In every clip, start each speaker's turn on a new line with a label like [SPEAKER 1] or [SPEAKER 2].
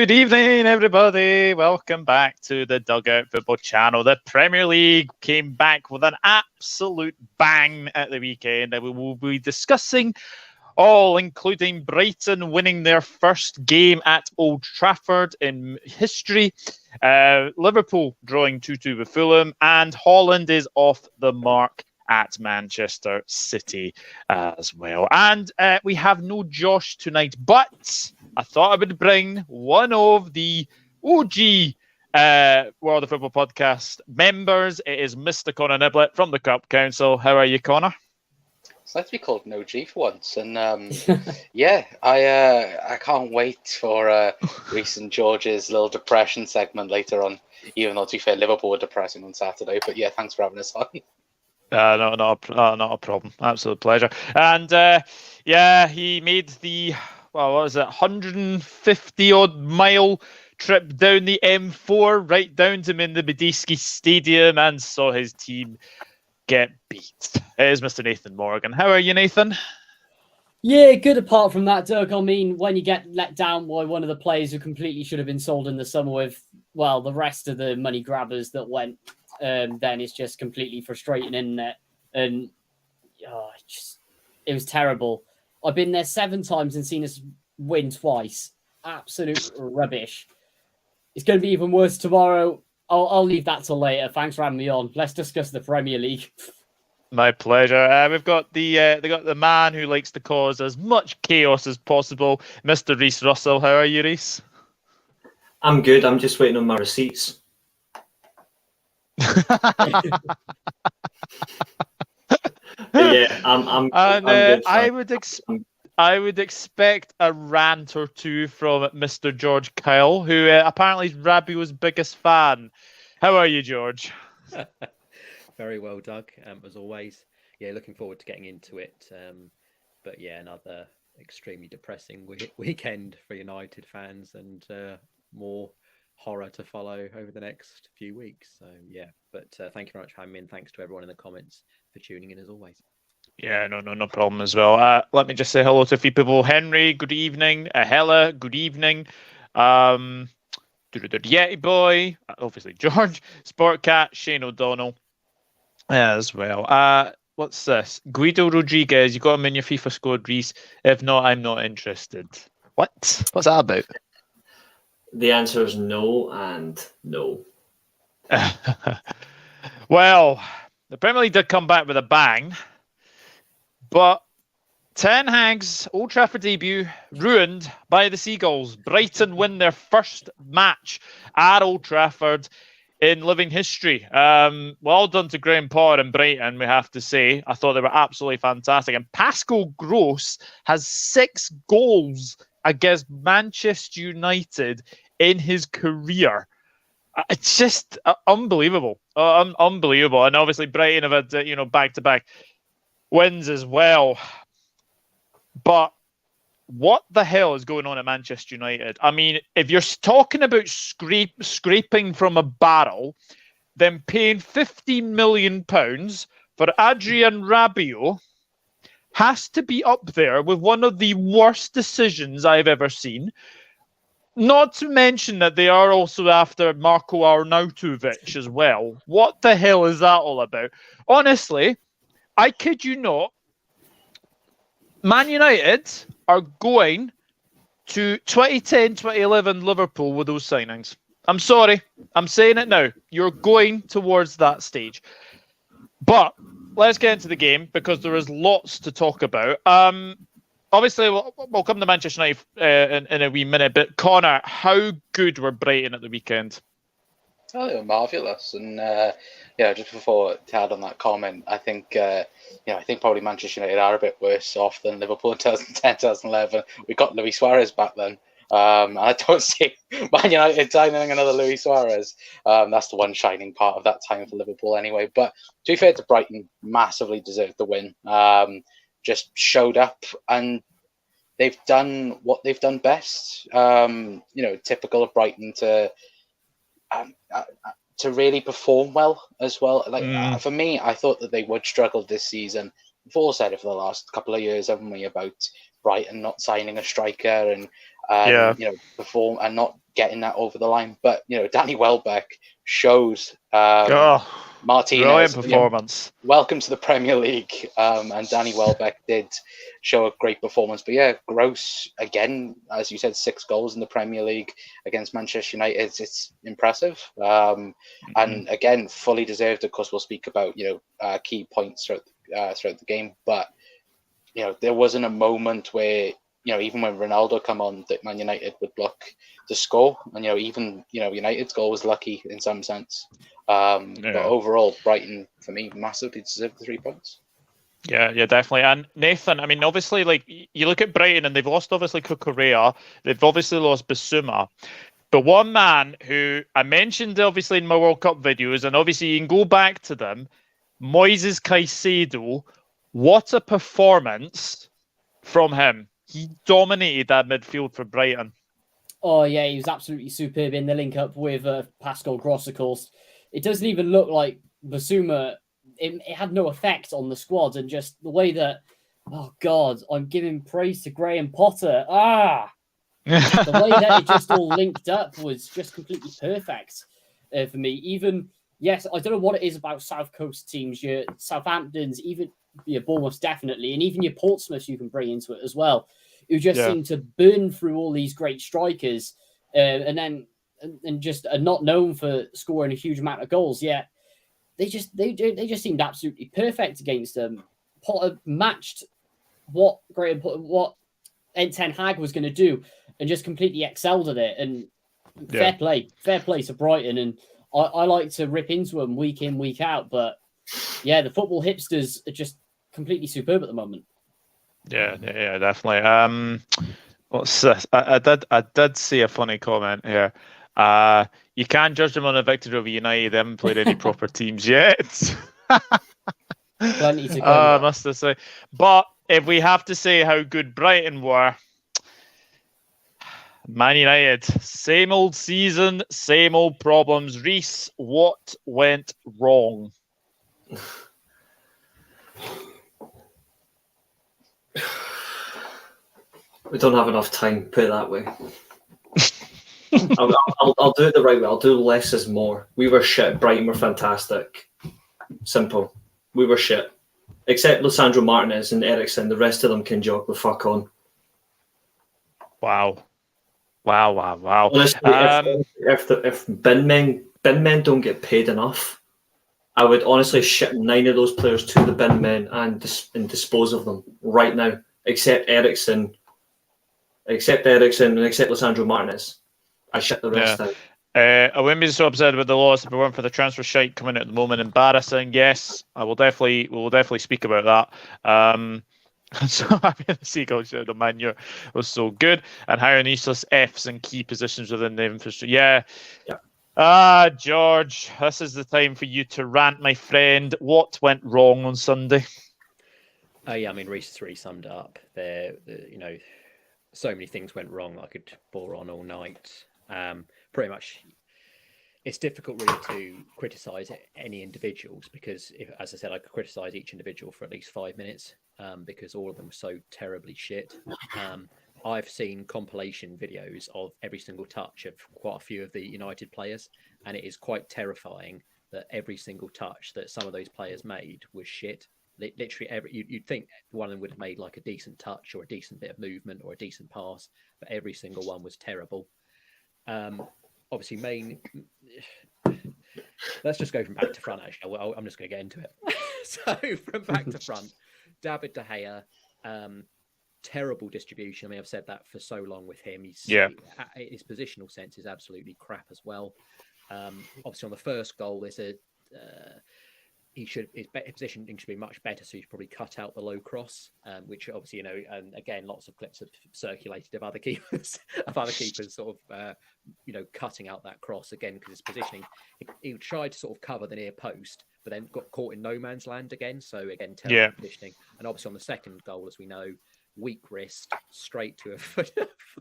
[SPEAKER 1] Good evening, everybody. Welcome back to the Dugout Football Channel. The Premier League came back with an absolute bang at the weekend, and we will be discussing all, including Brighton winning their first game at Old Trafford in history, Liverpool drawing 2-2 with Fulham, and Haaland is off the mark at Manchester City as well. And we have no Josh tonight, but I thought I would bring one of the OG World of Football podcast members. It is Mr. Connor Niblett from the Cup Council. How are you, Connor?
[SPEAKER 2] It's nice to be called an OG for once. And I can't wait for recent George's little depression segment later on, even though, to be fair, Liverpool were depressing on Saturday. But yeah, thanks for having us on.
[SPEAKER 1] Not a problem. Absolute pleasure. And he made the 150-odd mile trip down the M4 right down to Mindabadiski Stadium and saw his team get beat. It is Mr. Nathan Morgan. How are you, Nathan?
[SPEAKER 3] Yeah, good apart from that, Doug. I mean, when you get let down by one of the players who completely should have been sold in the summer with, well, the rest of the money grabbers that went, then it's just completely frustrating, isn't it? And it was terrible. I've been there 7 times and seen us win twice. Absolute rubbish. It's going to be even worse tomorrow. I'll leave that till later. Thanks for having me on. Let's discuss the Premier League.
[SPEAKER 1] My pleasure. We've got the man who likes to cause as much chaos as possible, Mr. Reese Russell. How are you, Reese?
[SPEAKER 4] I'm good. I'm just waiting on my receipts. Yeah, I'm good.
[SPEAKER 1] I would expect a rant or two from Mr. George Kyle, who apparently is Rabio's biggest fan. How are you, George?
[SPEAKER 5] Very well, Doug. As always, yeah, looking forward to getting into it. But yeah, another extremely depressing weekend for United fans, and more horror to follow over the next few weeks. So yeah, but thank you very much for having me, and thanks to everyone in the comments for tuning in as always.
[SPEAKER 1] Yeah, no problem as well. Let me just say hello to a few people. Henry, good evening. Hella, good evening. Yeti Boy, obviously George, Sportcat, Shane O'Donnell as well. What's this? Guido Rodriguez, you got him in your FIFA squad, Reese. If not, I'm not interested. What? What's that about?
[SPEAKER 4] The answer is no and no.
[SPEAKER 1] Well, the Premier League did come back with a bang, but Ten Hag's Old Trafford debut ruined by the Seagulls. Brighton win their first match at Old Trafford in living history. Well done to Graham Potter and Brighton, we have to say. I thought they were absolutely fantastic. And Pascal Gross has 6 goals against Manchester United in his career. It's just unbelievable. Unbelievable. And obviously Brighton have had, back-to-back wins as well. But what the hell is going on at Manchester United? I mean, if you're talking about scraping from a barrel, then paying £15 million for Adrien Rabiot has to be up there with one of the worst decisions I've ever seen. Not to mention that they are also after Marko Arnautovic as well. What the hell is that all about? Honestly, I kid you not, Man United are going to 2010-2011 Liverpool with those signings. I'm sorry. I'm saying it now. You're going towards that stage. But let's get into the game because there is lots to talk about. Obviously, we'll come to Manchester United in a wee minute. But Connor, how good were Brighton at the weekend?
[SPEAKER 2] Oh, they were marvellous. And just before to add on that comment, I think probably Manchester United are a bit worse off than Liverpool in 2010, 2011. We got Luis Suarez back then. And I don't see Man United signing another Luis Suarez. That's the one shining part of that time for Liverpool anyway. But to be fair to Brighton, massively deserved the win. Just showed up and they've done what they've done best. Typical of Brighton to really perform well as well. For me, I thought that they would struggle this season. We've all said it for the last couple of years, haven't we, about Brighton not signing a striker, and
[SPEAKER 1] Yeah.
[SPEAKER 2] Perform and not getting that over the line. But Danny Welbeck shows Martinez,
[SPEAKER 1] brilliant performance.
[SPEAKER 2] Welcome to the Premier League. And Danny Welbeck did show a great performance. But yeah, Gross, again, as you said, 6 goals in the Premier League against Manchester United. It's impressive. And again, fully deserved. Of course, we'll speak about, key points throughout the game. But, there wasn't a moment where, even when Ronaldo come on, that Man United would look to score. And, even, United's goal was lucky in some sense. But overall, Brighton, for me, massively deserved the 3 points.
[SPEAKER 1] Yeah, definitely. And Nathan, I mean, obviously, like, you look at Brighton and they've lost, obviously, Cucurella. They've obviously lost Bissouma. But one man who I mentioned, obviously, in my World Cup videos, and obviously you can go back to them, Moises Caicedo, what a performance from him. He dominated that midfield for Brighton.
[SPEAKER 3] Oh, yeah, he was absolutely superb in the link-up with Pascal Gross, of course. It doesn't even look like Bissouma, it had no effect on the squad, and just the way that, oh, God, I'm giving praise to Graham Potter. The way that it just all linked up was just completely perfect for me. Even, yes, I don't know what it is about South Coast teams, your Southamptons, even your Bournemouths definitely, and even your Portsmouths you can bring into it as well, who just seem to burn through all these great strikers and just are not known for scoring a huge amount of goals. Yet they just seemed absolutely perfect against them. Potter matched what Ten Hag was going to do and just completely excelled at it. And fair play to Brighton. And I like to rip into them week in, week out. But yeah, the football hipsters are just completely superb at the moment. Yeah,
[SPEAKER 1] definitely. What's this? I did see a funny comment here. You can't judge them on a victory over United. They haven't played any proper teams yet.
[SPEAKER 3] Plenty to go.
[SPEAKER 1] I must have say. But if we have to say how good Brighton were, Man United, same old season, same old problems. Reese, what went wrong?
[SPEAKER 4] We don't have enough time, put it that way. I'll do it the right way. I'll do less is more. We were shit. Brighton were fantastic. Simple. We were shit. Except Lisandro Martinez and Eriksen. The rest of them can jog the fuck on.
[SPEAKER 1] Wow.
[SPEAKER 4] Honestly, if bin men don't get paid enough, I would honestly ship 9 of those players to the bin men and dispose of them right now. Except Eriksen and except Lisandro Martinez. I shut the rest out.
[SPEAKER 1] I wouldn't be so upset with the loss if it weren't for the transfer shite coming out at the moment. Embarrassing, yes. We will definitely speak about that. So happy the Seagulls showed on Man Utd was so good, and hiring useless Fs in key positions within the infrastructure. Yeah. George, this is the time for you to rant, my friend. What went wrong on Sunday?
[SPEAKER 5] Yeah, I mean, Reece really summed it up. So many things went wrong. I could bore on all night. Pretty much, it's difficult really to criticise any individuals because, as I said, I could criticise each individual for at least 5 minutes because all of them were so terribly shit. I've seen compilation videos of every single touch of quite a few of the United players, and it is quite terrifying that every single touch that some of those players made was shit. Literally, you'd think one of them would have made like a decent touch or a decent bit of movement or a decent pass, but every single one was terrible. Obviously, let's just go from back to front, actually. Well, I'm just going to get into it. So, from back to front, David De Gea, terrible distribution. I mean, I've said that for so long with him. His positional sense is absolutely crap as well. Obviously, on the first goal, there's his positioning should be much better, so he's probably cut out the low cross, which obviously, and again, lots of clips have circulated of other keepers sort of, cutting out that cross again because his positioning, he tried to sort of cover the near post, but then got caught in no man's land again. So again, terrible positioning. And obviously on the second goal, as we know, weak wrist straight to a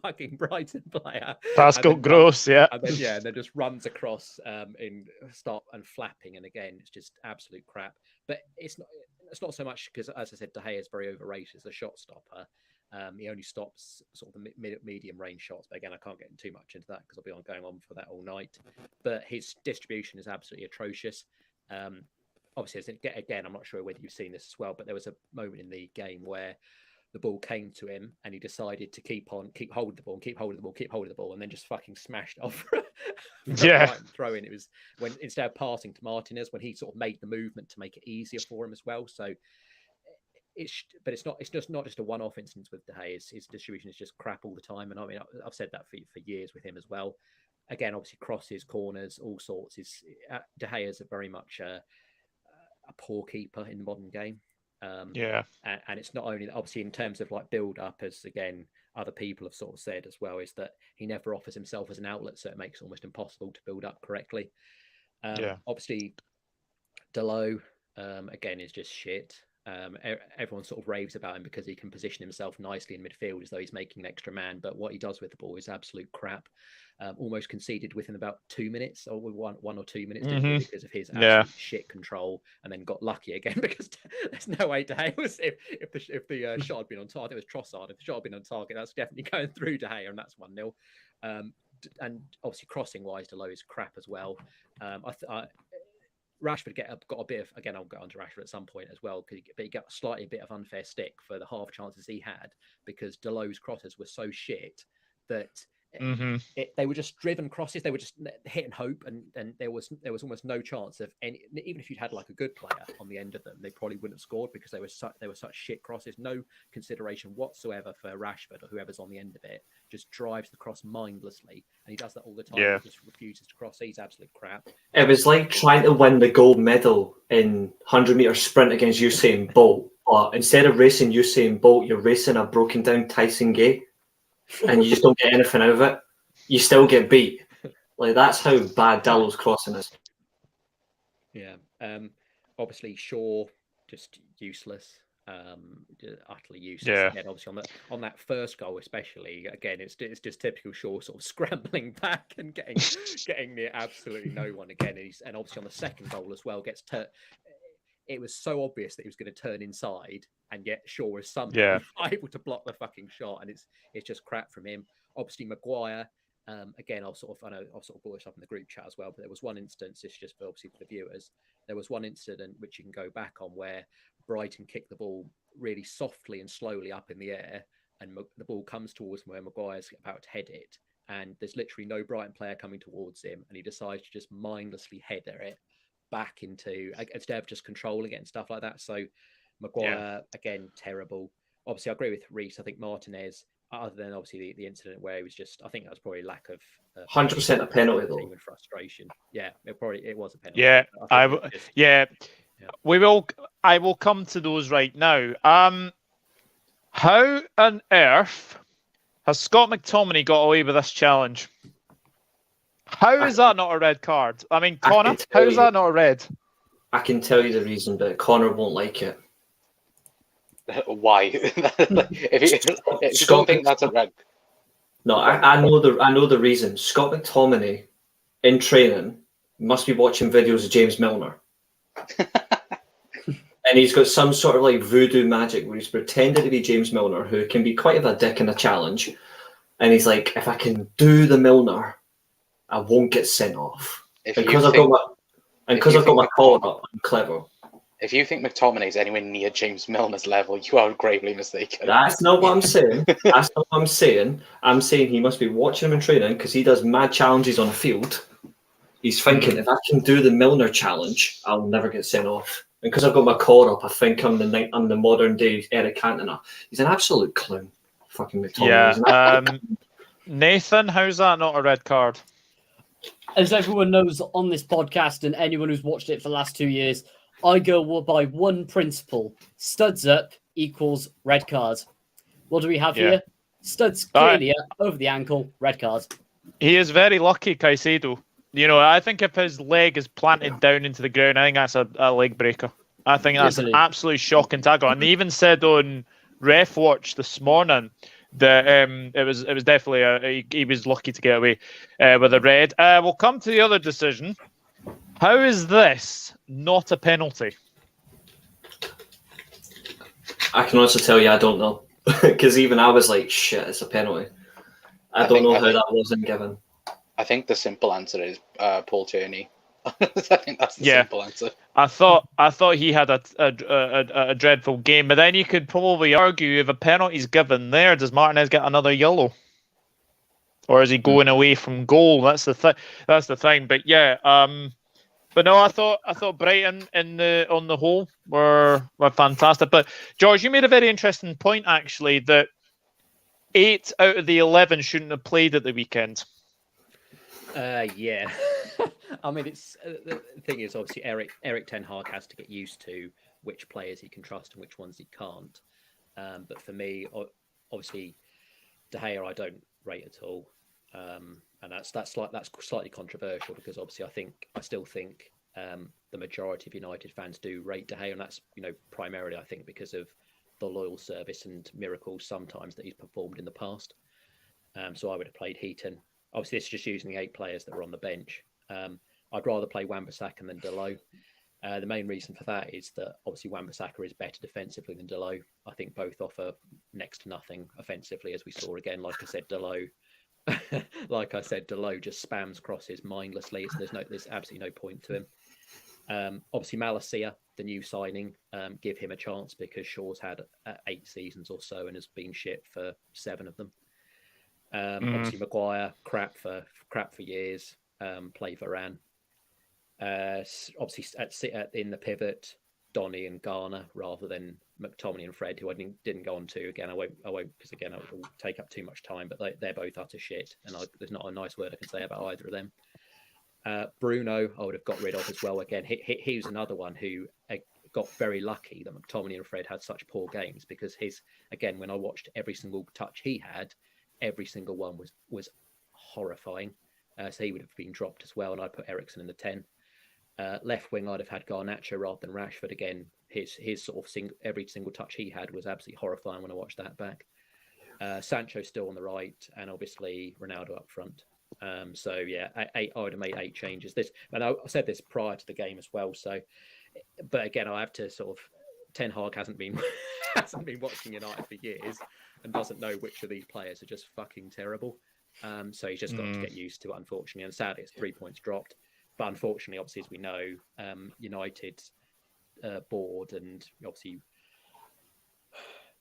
[SPEAKER 5] fucking Brighton player.
[SPEAKER 1] Pascal Gross,
[SPEAKER 5] and then just runs across in stop and flapping, and again it's just absolute crap. But it's not so much because, as I said, De Gea is very overrated as a shot stopper. He only stops sort of the medium range shots. But again, I can't get too much into that because I'll be going on for that all night. But his distribution is absolutely atrocious. Obviously, again, I'm not sure whether you've seen this as well, but there was a moment in the game where the ball came to him and he decided to keep holding the ball, and then just fucking smashed off. Throw in. It was when instead of passing to Martinez, when he sort of made the movement to make it easier for him as well. So it's not just a one-off instance with De Gea. His distribution is just crap all the time, and I mean I've said that for years with him as well. Again, obviously crosses, corners, all sorts. De Gea is very much a poor keeper in the modern game. And it's not only obviously in terms of like build up, as again other people have sort of said as well, is that he never offers himself as an outlet, so it makes it almost impossible to build up correctly. Obviously Dalot again is just shit. Everyone sort of raves about him because he can position himself nicely in midfield as though he's making an extra man, but what he does with the ball is absolute crap. Almost conceded within about 2 minutes, or 1 or 2 minutes, because of his absolute shit control, and then got lucky again because there's no way De Gea was if the shot had been on target. It was Trossard. If the shot had been on target, that's definitely going through De Gea, and that's 1-0. And obviously crossing wise, Dalot is crap as well. Rashford got a bit of, again, I'll get onto Rashford at some point as well, but he got slightly a bit of unfair stick for the half chances he had, because Delot's crosses were so shit that they were just driven crosses. They were just hit and hope, and there was almost no chance of any. Even if you'd had like a good player on the end of them, they probably wouldn't have scored because they were such shit crosses. No consideration whatsoever for Rashford or whoever's on the end of it. Just drives the cross mindlessly, and he does that all the time. He just refuses to cross. He's absolute crap.
[SPEAKER 4] It was like trying to win the gold medal in 100-meter sprint against Usain Bolt, but instead of racing Usain Bolt, you're racing a broken down Tyson Gay. And you just don't get anything out of it. You still get beat. Like, that's how bad Dalot's crossing is.
[SPEAKER 5] Yeah. Obviously Shaw just useless. Utterly useless.
[SPEAKER 1] Yeah.
[SPEAKER 5] Again, obviously on that first goal especially, again, it's just typical Shaw sort of scrambling back and getting near absolutely no one again. And obviously on the second goal as well, it was so obvious that he was going to turn inside, and yet Shaw was somehow able to block the fucking shot, and it's just crap from him. Obviously Maguire, again, I'll sort of brought this up in the group chat as well, but there was one instance, it's just obviously for the viewers, there was one incident which you can go back on where Brighton kicked the ball really softly and slowly up in the air, and the ball comes towards him where Maguire's about to head it, and there's literally no Brighton player coming towards him, and he decides to just mindlessly header it back into, instead of just controlling it and stuff like that. So Maguire, again, terrible. Obviously, I agree with Reece. I think Martinez, other than obviously the incident where he was just, I think that was probably lack of
[SPEAKER 4] 100% a penalty though.
[SPEAKER 5] And frustration. Yeah, it was a penalty.
[SPEAKER 1] Yeah, I will come to those right now. How on earth has Scott McTominay got away with this challenge? How is that not a red card? I mean, Connor, how is that not a red?
[SPEAKER 4] I can tell you the reason, but Connor won't like it.
[SPEAKER 2] Why? if you don't think that's a red.
[SPEAKER 4] No, I know the reason. Scott McTominay in training must be watching videos of James Milner. And he's got some sort of like voodoo magic where he's pretended to be James Milner, who can be quite of a dick in a challenge. And he's like, if I can do the Milner, I won't get sent off. Because I've got my collar up, I'm clever.
[SPEAKER 2] If you think McTominay is anywhere near James Milner's level, you are gravely mistaken.
[SPEAKER 4] That's not what I'm saying. That's not what I'm saying. I'm saying he must be watching him in training because he does mad challenges on the field. He's thinking, if I can do the Milner challenge, I'll never get sent off. And because I've got my collar up, I think I'm the modern day Eric Cantona. He's an absolute clown. Fucking McTominay.
[SPEAKER 1] Yeah. Nathan, how's that not a red card?
[SPEAKER 3] As everyone knows on this podcast and anyone who's watched it for the last 2 years, I go by one principle. Studs up equals red card. What do we have here? Studs clearly up, over the ankle, red card.
[SPEAKER 1] He is very lucky, Caicedo. You know, I think if his leg is planted down into the ground, I think that's a leg breaker. I think that's an absolutely shocking tackle. And they even said on Ref Watch this morning that it was definitely he was lucky to get away with a red. We'll come to the other decision. How is this not a penalty?
[SPEAKER 4] I can also tell you I don't know. Because even I was like, shit, it's a penalty. I don't know how that wasn't given.
[SPEAKER 2] I think the simple answer is Paul Tierney. I think that's the simple answer.
[SPEAKER 1] I thought he had a dreadful game, but then you could probably argue if a penalty's given there, does Martinez get another yellow, or is he going away from goal? That's the thing. But yeah, but no, I thought Brighton on the whole were fantastic. But George, you made a very interesting point actually that 8 out of the 11 shouldn't have played at the weekend.
[SPEAKER 5] Yeah. I mean, it's the thing is obviously Erik Ten Hag has to get used to which players he can trust and which ones he can't. But for me, obviously, De Gea I don't rate at all, and that's slightly controversial because obviously I still think the majority of United fans do rate De Gea, and that's primarily I think because of the loyal service and miracles sometimes that he's performed in the past. So I would have played Heaton. Obviously, this is just using the 8 players that were on the bench. I'd rather play Wan-Bissaka than Dalot. The main reason for that is that obviously Wan-Bissaka is better defensively than Dalot. I think both offer next to nothing offensively, as we saw again. Like I said, Dalot just spams crosses mindlessly. So there's absolutely no point to him. Obviously, Malacia, the new signing, give him a chance because Shaw's had 8 seasons or so and has been shit for 7 of them. Obviously, Maguire, crap for years. Play Varane. Obviously, in the pivot, Donny and Garner rather than McTominay and Fred, who I didn't go on to. Again, I won't because again it will take up too much time. But they're both utter shit, and there's not a nice word I can say about either of them. Bruno, I would have got rid of as well. Again, he was another one who got very lucky that McTominay and Fred had such poor games because when I watched every single touch he had, every single one was horrifying. So he would have been dropped as well, and I'd put Eriksen in the 10. Left wing, I'd have had Garnacho rather than Rashford. Again, his sort of every single touch he had was absolutely horrifying when I watched that back. Sancho still on the right, and obviously Ronaldo up front. So yeah, I would have made 8 changes. And I said this prior to the game as well. So, but again, I have to sort of Ten Hag hasn't been watching United for years and doesn't know which of these players are just fucking terrible. So he's just got to get used to it, unfortunately. And sadly, it's 3 points dropped. But unfortunately, obviously, as we know, United's board and obviously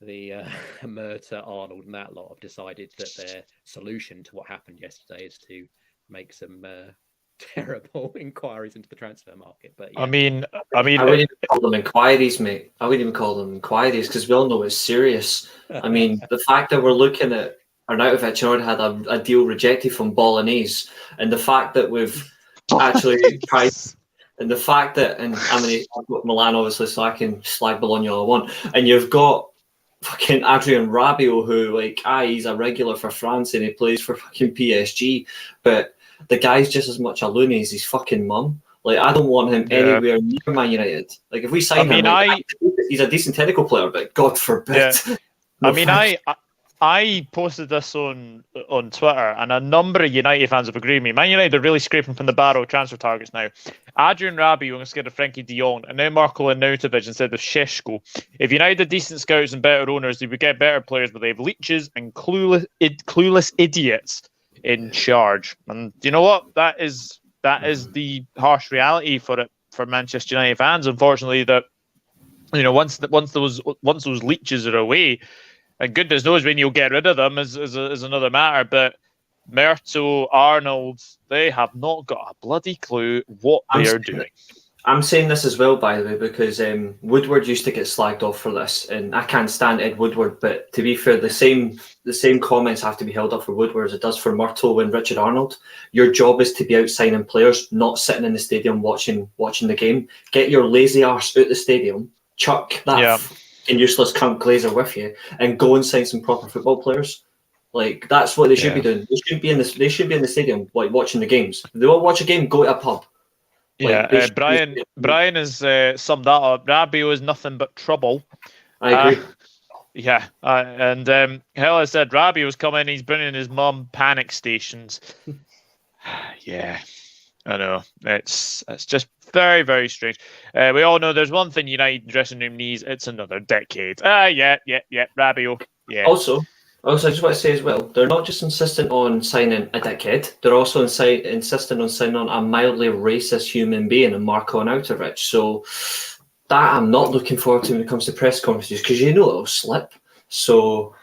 [SPEAKER 5] the Murta, Arnold and that lot have decided that their solution to what happened yesterday is to make some terrible inquiries into the transfer market. But yeah.
[SPEAKER 1] I mean,
[SPEAKER 4] I wouldn't even call them inquiries, mate. I wouldn't even call them inquiries because we all know it's serious. I mean, the fact that we're looking at Arnautovic already had a deal rejected from Bolognese, and the fact that we've actually tried, and the fact that, and I mean, I've got Milan obviously, so I can slag Bologna all I want, and you've got fucking Adrien Rabiot, who he's a regular for France and he plays for fucking PSG, but the guy's just as much a loony as his fucking mum. I don't want him anywhere near Man United. If we sign him, he's a decent technical player, but God forbid.
[SPEAKER 1] Yeah. No, I posted this on Twitter, and a number of United fans have agreed with me. Man United are really scraping from the barrel transfer targets now. Adrien Rabiot instead of Frankie de Jong, and now Marco Arnautovic instead of Šeško. If United had decent scouts and better owners, they would get better players, but they have leeches and clueless idiots in charge. And you know what? That is the harsh reality for Manchester United fans. Unfortunately, that once those leeches are away. And goodness knows when you'll get rid of them is another matter. But Murto, Arnold, they have not got a bloody clue what they are doing.
[SPEAKER 4] I'm saying this as well, by the way, because Woodward used to get slagged off for this, and I can't stand Ed Woodward. But to be fair, the same comments have to be held up for Woodward as it does for Murto and Richard Arnold. Your job is to be out signing players, not sitting in the stadium watching the game. Get your lazy arse out the stadium, chuck that fucking useless cunt Glazer with you, and go and sign some proper football players. That's what they should be doing. They should be in the stadium, watching the games. If they want to watch a game, go to a pub.
[SPEAKER 1] Brian has summed that up. Rabiot is nothing but trouble.
[SPEAKER 4] I agree.
[SPEAKER 1] And hell, I said Rabiot's coming. He's bringing his mum panic stations. Yeah, I know. It's just very, very strange. We all know there's one thing United dressing room needs. It's another decade. Rabiot. Yeah.
[SPEAKER 4] Also, I just want to say as well, they're not just insistent on signing a dickhead, they're also insistent on signing on a mildly racist human being in Marko Arnautovic. So that I'm not looking forward to when it comes to press conferences, because you know it'll slip. So,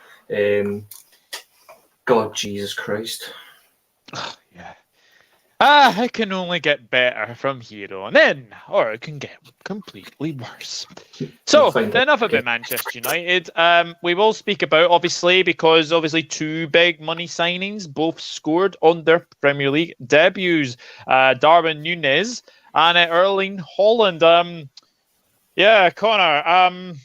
[SPEAKER 4] God, Jesus Christ.
[SPEAKER 1] Yeah. It can only get better from here on in, or it can get completely worse. So, enough about Manchester United. We will speak about, obviously, because obviously two big money signings both scored on their Premier League debuts. Darwin Nunez and Erling Haaland. Yeah, Connor,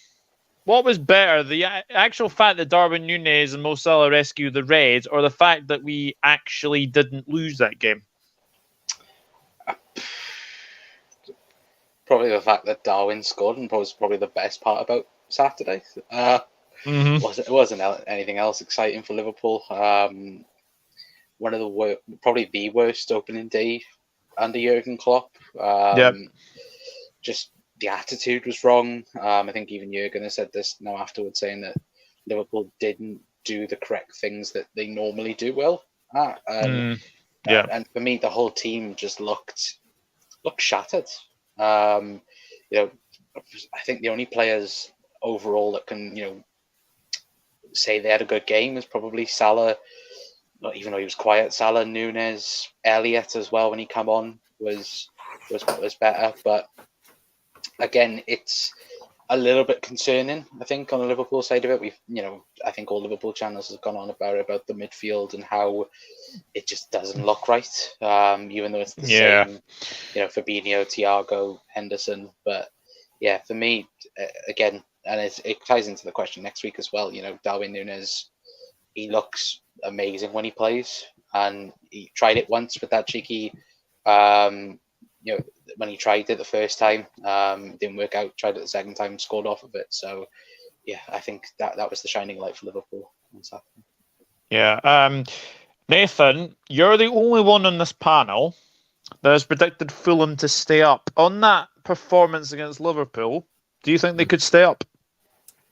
[SPEAKER 1] what was better, the actual fact that Darwin Nunez and Mo Salah rescued the Reds, or the fact that we actually didn't lose that game?
[SPEAKER 2] Probably the fact that Darwin scored and was probably the best part about Saturday. It wasn't anything else exciting for Liverpool. One of the probably the worst opening day under Jurgen Klopp. Just the attitude was wrong. I think even Jurgen has said this now afterwards, saying that Liverpool didn't do the correct things that they normally do well. And for me, the whole team just looked shattered. I think the only players overall that can, say they had a good game is probably Salah. Even though he was quiet, Salah, Nunez, Elliott as well when he came on was better. But again, it's a little bit concerning, I think, on the Liverpool side of it. I think all Liverpool channels have gone on about the midfield and how it just doesn't look right. Even though it's the same, Fabinho, Thiago, Henderson. But yeah, for me, again, and it ties into the question next week as well. Darwin Nunez, he looks amazing when he plays, and he tried it once with that cheeky. When he tried it the first time, didn't work out. Tried it the second time, scored off of it. So, yeah, I think that was the shining light for Liverpool on Saturday.
[SPEAKER 1] Yeah, Nathan, you're the only one on this panel that has predicted Fulham to stay up. On that performance against Liverpool, do you think they could stay up?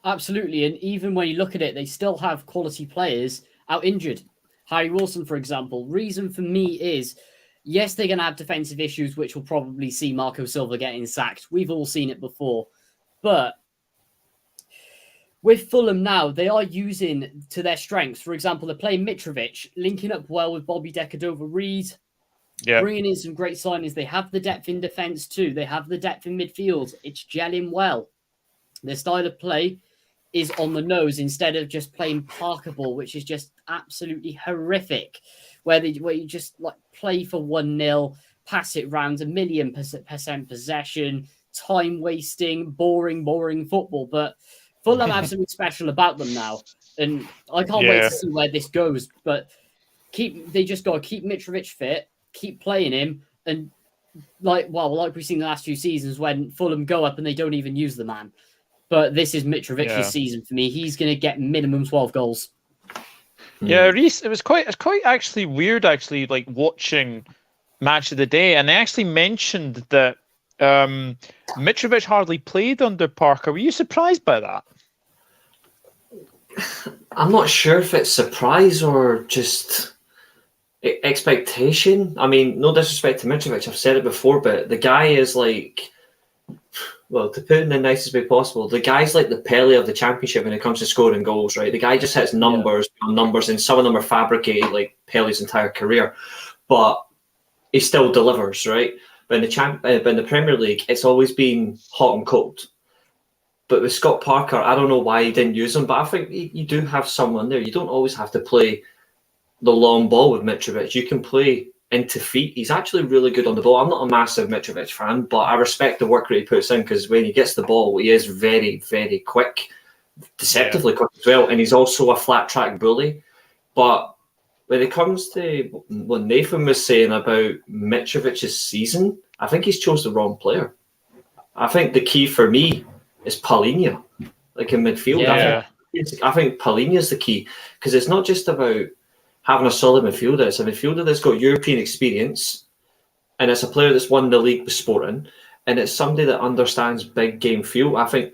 [SPEAKER 3] Absolutely, and even when you look at it, they still have quality players out injured. Harry Wilson, for example. Reason for me is, yes, they're going to have defensive issues, which will probably see Marco Silva getting sacked. We've all seen it before. But with Fulham now, they are using to their strengths. For example, they're playing Mitrovic, linking up well with Bobby Decordova-Reid, bringing in some great signings. They have the depth in defence too. They have the depth in midfield. It's gelling well. Their style of play is on the nose instead of just playing Parker ball, which is just absolutely horrific, where you just play for 1-0, pass it round, 1,000,000% possession, time wasting, boring football. But Fulham have something special about them now, and I can't wait to see where this goes. But they just got to keep Mitrovic fit, keep playing him, and like we've seen the last few seasons when Fulham go up and they don't even use the man. But this is Mitrovic's season for me. He's going to get minimum 12 goals.
[SPEAKER 1] Yeah, Reece, it's quite actually weird, watching Match of the Day, and they actually mentioned that Mitrovic hardly played under Parker. Were you surprised by that?
[SPEAKER 4] I'm not sure if it's surprise or just expectation. I mean, no disrespect to Mitrovic, I've said it before, but the guy is well, to put it in the nicest way possible, the guy's like the Pele of the Championship when it comes to scoring goals, right? The guy just hits numbers on numbers, and some of them are fabricated like Pele's entire career, but he still delivers, right? But in the Premier League, it's always been hot and cold. But with Scott Parker, I don't know why he didn't use him, but I think you do have someone there. You don't always have to play the long ball with Mitrovic. You can play into feet. He's actually really good on the ball. I'm not a massive Mitrovic fan, but I respect the work rate he puts in, because when he gets the ball, he is very, very quick, deceptively quick as well, and he's also a flat track bully. But when it comes to what Nathan was saying about Mitrovic's season, I think he's chose the wrong player. I think the key for me is Paulinho, in midfield.
[SPEAKER 1] Yeah.
[SPEAKER 4] I think Paulinho is the key, because it's not just about having a solid midfielder. It's a midfielder that's got European experience, and it's a player that's won the league with Sporting, and it's somebody that understands big game feel. I think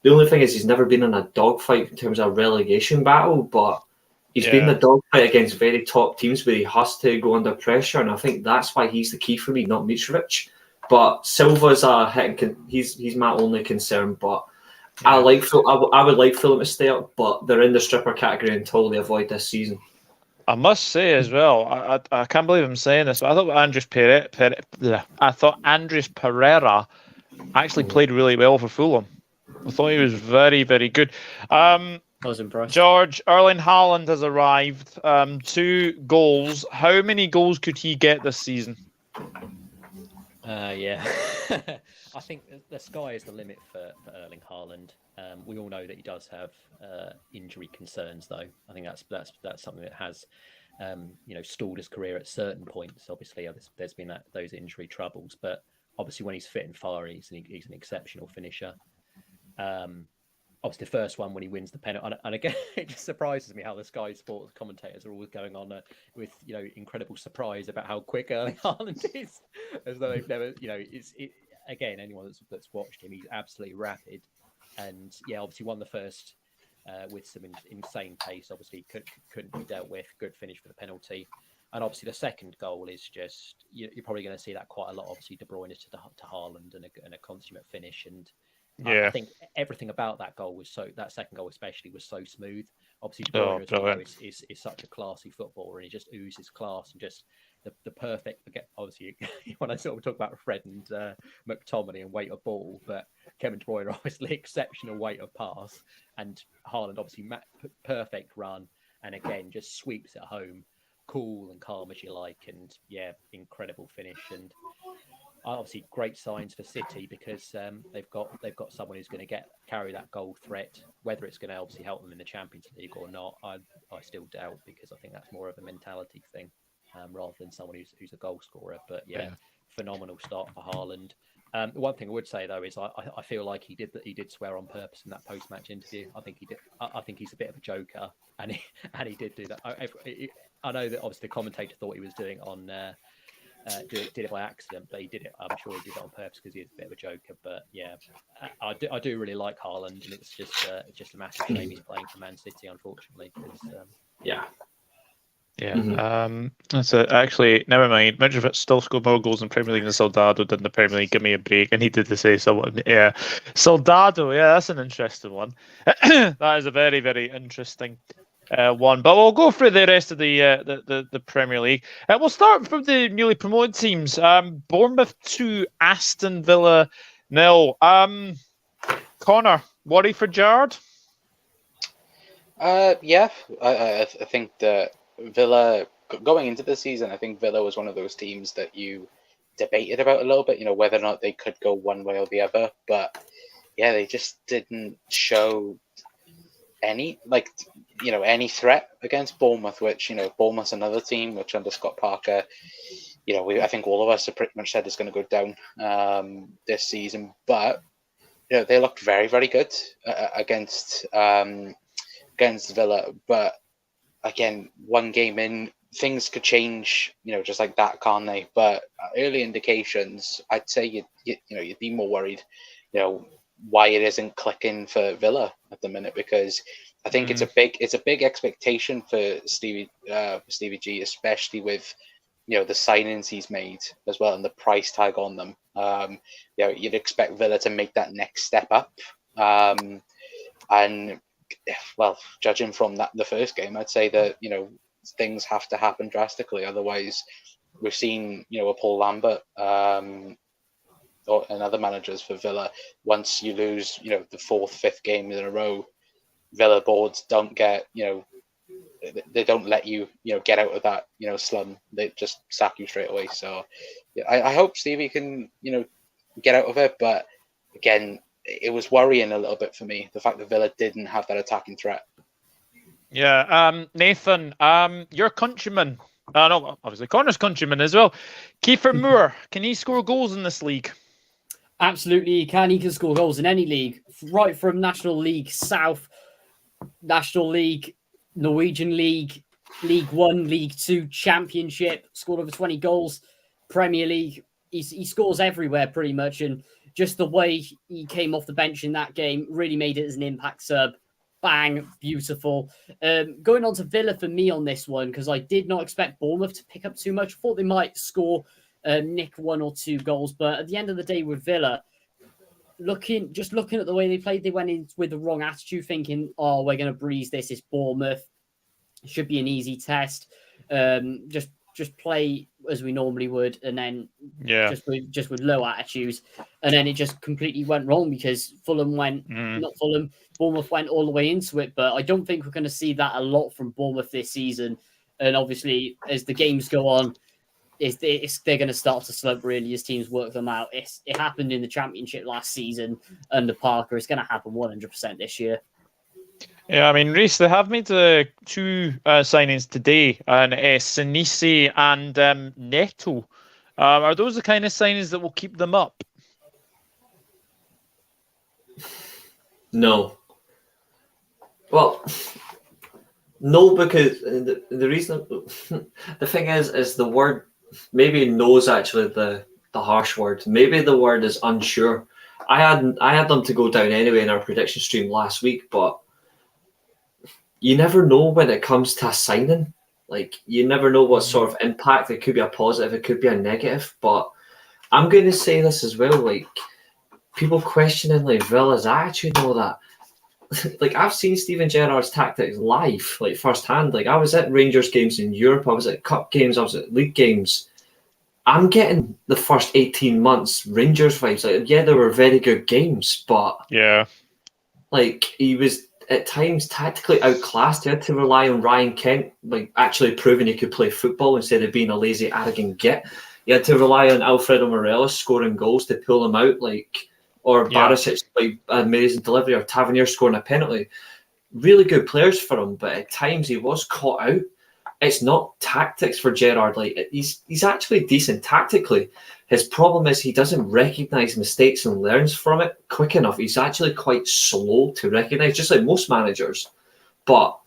[SPEAKER 4] The only thing is he's never been in a dogfight in terms of relegation battle, but he's been in a dogfight against very top teams where he has to go under pressure, and I think that's why he's the key for me, not Mitrovic. But Silva's he's my only concern. But I would like Fulham to stay up, but they're in the stripper category until they avoid this season.
[SPEAKER 1] I must say as well, I can't believe I'm saying this, but I thought Andres Pereira actually played really well for Fulham. I thought he was very, very good.
[SPEAKER 3] I was impressed.
[SPEAKER 1] George, Erling Haaland has arrived. 2 goals. How many goals could he get this season?
[SPEAKER 5] Yeah. I think the sky is the limit for Erling Haaland. We all know that he does have injury concerns, though. I think that's something that has stalled his career at certain points. Obviously, there's been those injury troubles, but obviously when he's fit and fire, he's an exceptional finisher. Obviously, the first one when he wins the penalty, and again, it just surprises me how the Sky Sports commentators are always going on with incredible surprise about how quick Erling Haaland is, as though they've never, again, anyone that's watched him, he's absolutely rapid, and obviously won the first with some insane pace. Obviously, couldn't be dealt with. Good finish for the penalty, and obviously the second goal is just you're probably going to see that quite a lot. Obviously, De Bruyne to Haaland and a consummate finish and. I think everything about that goal that second goal especially was so smooth. Obviously, De Bruyne is such a classy footballer, and he just oozes class and just the perfect. Obviously, when I sort of talk about Fred and McTominay and weight of ball, but Kevin De Bruyne obviously exceptional weight of pass, and Haaland obviously perfect run, and again just sweeps it home, cool and calm as you like, and incredible finish and. Obviously, great signs for City because they've got someone who's going to carry that goal threat. Whether it's going to obviously help them in the Champions League or not, I still doubt because I think that's more of a mentality thing rather than someone who's a goal scorer. But phenomenal start for Haaland. One thing I would say though is I feel like he did swear on purpose in that post-match interview. I think he did. I think he's a bit of a joker, and he did do that. I know that obviously the commentator thought he was doing it on. Did it by accident, but he did it. I'm sure he did it on purpose because he's a bit of a joker. But I do really like Haaland, and it's just a massive shame he's playing for Man City, unfortunately.
[SPEAKER 1] Actually, never mind. Mitrovic still scored more goals in Premier League than Soldado did in the Premier League. Give me a break. I needed to say someone. Yeah, Soldado. Yeah, that's an interesting one. That is a very, very interesting one. But we'll go through the rest of the Premier League. We'll start from the newly promoted teams. Bournemouth 2, Aston Villa 0. Connor, worry for Gerrard?
[SPEAKER 2] I think that Villa, going into the season, I think Villa was one of those teams that you debated about a little bit, whether or not they could go one way or the other. But they just didn't show any threat against Bournemouth, which, Bournemouth's another team, which under Scott Parker, I think all of us have pretty much said it's going to go down this season. But, they looked very, very good against Villa. But again, one game in, things could change, just like that, can't they? But early indications, I'd say you'd be more worried, why it isn't clicking for Villa at the minute, because I think it's a big expectation for Stevie G, especially with the signings he's made as well and the price tag on them. You'd expect Villa to make that next step up, and well, judging from the first game, I'd say that things have to happen drastically. Otherwise, we've seen a Paul Lambert and other managers for Villa. Once you lose the 4th, 5th game in a row, Villa boards don't get they don't let you get out of that slum. They just sack you straight away. So I hope Stevie can get out of it, but again, it was worrying a little bit for me, the fact that Villa didn't have that attacking threat.
[SPEAKER 1] Nathan, your countryman, no, obviously Connor's countryman as well, Kiefer Moore, can he score goals in this league?
[SPEAKER 3] Absolutely, he can. He can score goals in any league, right from National League South, National League, Norwegian League, League One, League Two, Championship, scored over 20 goals, Premier League. He scores everywhere pretty much, and just the way he came off the bench in that game really made it as an impact sub. Bang, beautiful. Going on to Villa for me on this one, because I did not expect Bournemouth to pick up too much. I thought they might score, nick 1 or 2 goals. But at the end of the day with Villa, looking at the way they played, they went in with the wrong attitude, thinking, oh, we're going to breeze this. It's Bournemouth. It should be an easy test. Just play as we normally would, and then just with low attitudes, and then it just completely went wrong because Bournemouth went all the way into it. But I don't think we're going to see that a lot from Bournemouth this season. And obviously, as the games go on, they're going to start to slump really as teams work them out. It happened in the Championship last season under Parker. It's going to happen 100% this year.
[SPEAKER 1] Yeah, I mean, Reece, they have made 2 signings today, and Sinise and Neto. Are those the kind of signings that will keep them up?
[SPEAKER 4] No. Well, no, because the reason, the thing is the word, maybe no is actually the harsh word. Maybe the word is unsure. I had them to go down anyway in our prediction stream last week, but you never know when it comes to a signing. Like, you never know what sort of impact. It could be a positive, it could be a negative. But I'm going to say this as well. Like, people questioning like Villa's attitude and all that. Like, I've seen Steven Gerrard's tactics live, like firsthand. Like, I was at Rangers games in Europe. I was at cup games. I was at league games. I'm getting the first 18 months Rangers vibes. Like, yeah, they were very good games, but like, he was at times tactically outclassed. He had to rely on Ryan Kent, like actually proving he could play football instead of being a lazy, arrogant git. He had to rely on Alfredo Morelos scoring goals to pull him out, or Barisic, like amazing delivery, or Tavernier scoring a penalty. Really good players for him, but at times he was caught out. It's not tactics for Gerrard. Like, he's actually decent tactically. His problem is he doesn't recognise mistakes and learns from it quick enough. He's actually quite slow to recognise, just like most managers. But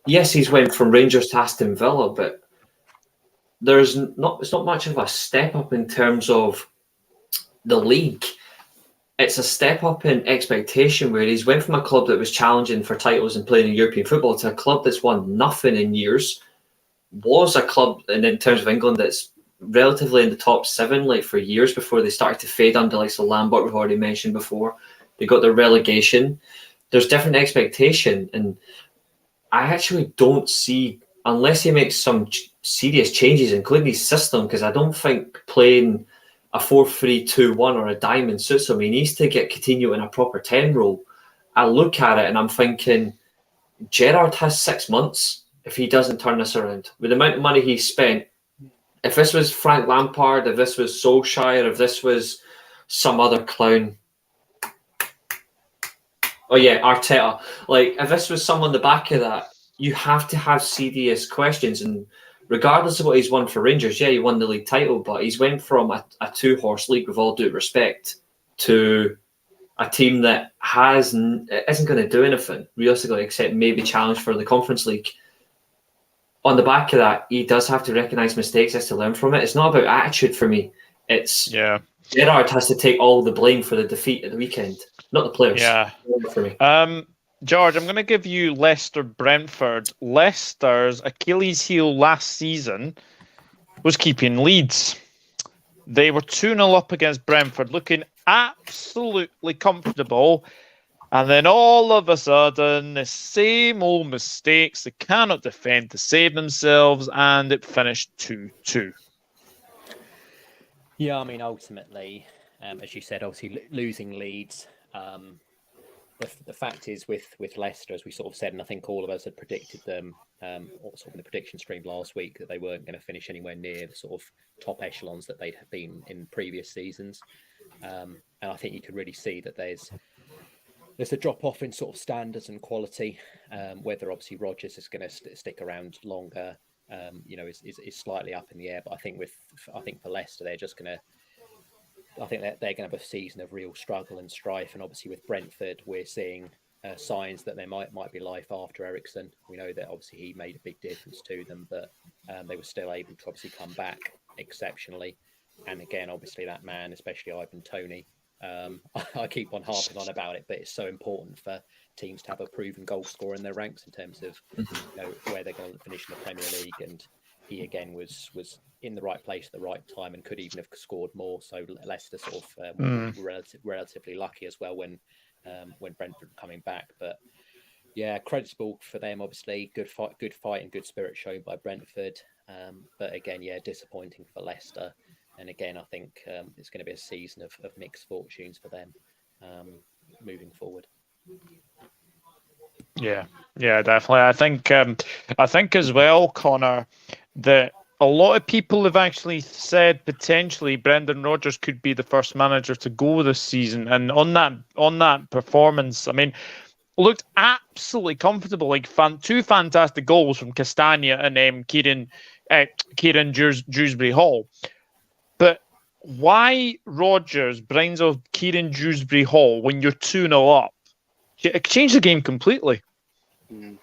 [SPEAKER 4] yes, he's went from Rangers to Aston Villa, but it's not much of a step up in terms of the league. It's a step up in expectation, where he's went from a club that was challenging for titles and playing in European football to a club that's won nothing in years. Was a club, and in terms of England, that's relatively in the top 7 like for years before they started to fade under, like Lambert we've already mentioned before. They got their relegation. There's different expectation, and I actually don't see, unless he makes some serious changes, including his system, because I don't think playing a 4-3-2-1 or a diamond suits him. He needs to get Coutinho in a proper 10 role. I look at it and I'm thinking, Gerrard has 6 months if he doesn't turn this around. With the amount of money he spent, if this was Frank Lampard, if this was Solskjaer, if this was some other clown, oh yeah, Arteta, like if this was someone the back of that, you have to have serious questions. And regardless of what he's won for Rangers, yeah, he won the league title, but he's went from a 2-horse league, with all due respect, to a team that isn't going to do anything realistically except maybe challenge for the Conference League. On the back of that, he does have to recognise mistakes, has to learn from it. It's not about attitude for me. It's Gerrard has to take all the blame for the defeat at the weekend, not the players.
[SPEAKER 1] Yeah.
[SPEAKER 4] For me.
[SPEAKER 1] George, I'm going to give you Leicester Brentford. Leicester's Achilles heel last season was keeping Leeds. They were 2-0 up against Brentford, looking absolutely comfortable. And then all of a sudden, the same old mistakes. They cannot defend to save themselves, and it finished 2-2.
[SPEAKER 5] Yeah, I mean, ultimately, as you said, obviously losing Leeds. The fact is with Leicester, as we sort of said, and I think all of us had predicted them, also in the prediction stream last week, that they weren't going to finish anywhere near the sort of top echelons that they'd have been in previous seasons. And I think you can really see that there's a drop off in sort of standards and quality. Whether obviously Rodgers is going to stick around longer, is slightly up in the air. But I think for Leicester, they're just going to. I think they're going to have a season of real struggle and strife. And obviously with Brentford, we're seeing signs that there might be life after Eriksen. We know that obviously he made a big difference to them, but they were still able to obviously come back exceptionally. And again, obviously that man, especially Ivan Toney, I keep on harping on about it, but it's so important for teams to have a proven goal scorer in their ranks in terms of where they're going to finish in the Premier League. And he again was in the right place at the right time and could even have scored more. So Leicester sort of relatively lucky as well when Brentford were coming back. But yeah, creditable for them, obviously. Good fight and good spirit shown by Brentford. But again, yeah, disappointing for Leicester. And again, I think it's going to be a season of mixed fortunes for them moving forward.
[SPEAKER 1] Yeah, definitely. I think as well, Connor, that a lot of people have actually said potentially Brendan Rodgers could be the first manager to go this season, and on that performance, I mean, looked absolutely comfortable. Like two fantastic goals from Castagna and Kieran Dewsbury Hall. But why Rodgers brings off Kieran Dewsbury Hall when you're 2-0 up? It changed the game completely.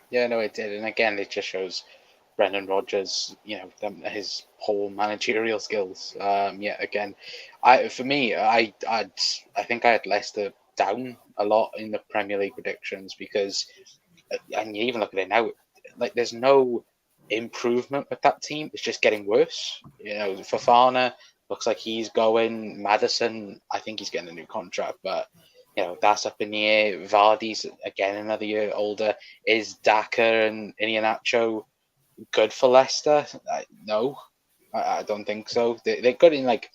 [SPEAKER 2] Yeah, no, it did. And again, it just shows Brendan Rodgers, his whole managerial skills. Again, I think I had Leicester down a lot in the Premier League predictions because, and you even look at it now, like there's no improvement with that team. It's just getting worse. Fofana looks like he's going. Maddison, I think he's getting a new contract, but that's up in the air. Vardy's again another year older. Is Daka and Iheanacho good for Leicester? No, I don't think so. They're good in like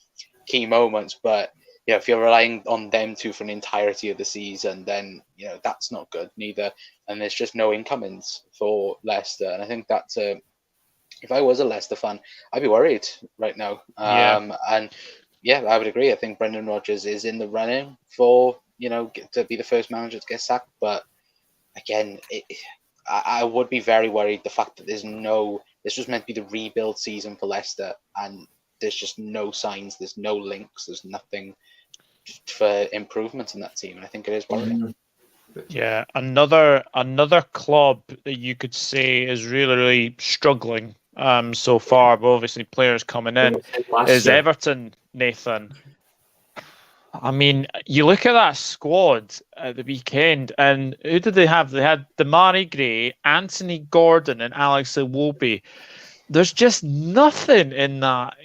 [SPEAKER 2] key moments, but if you're relying on them two for an entirety of the season, then that's not good neither. And there's just no incomings for Leicester, and I think that's if I was a Leicester fan, I'd be worried right now. And yeah, I would agree. I think Brendan Rodgers is in the running for to be the first manager to get sacked. But again, I would be very worried the fact that this was meant to be the rebuild season for Leicester, and there's just no signs, there's no links, there's nothing for improvement in that team, and I think it is worrying.
[SPEAKER 1] Yeah, another club that you could say is really struggling so far, but obviously players coming in, is Everton, Nathan. I mean, you look at that squad at the weekend, and who did they have? They had Damari Gray, Anthony Gordon, and Alex Iwobi. There's just nothing in that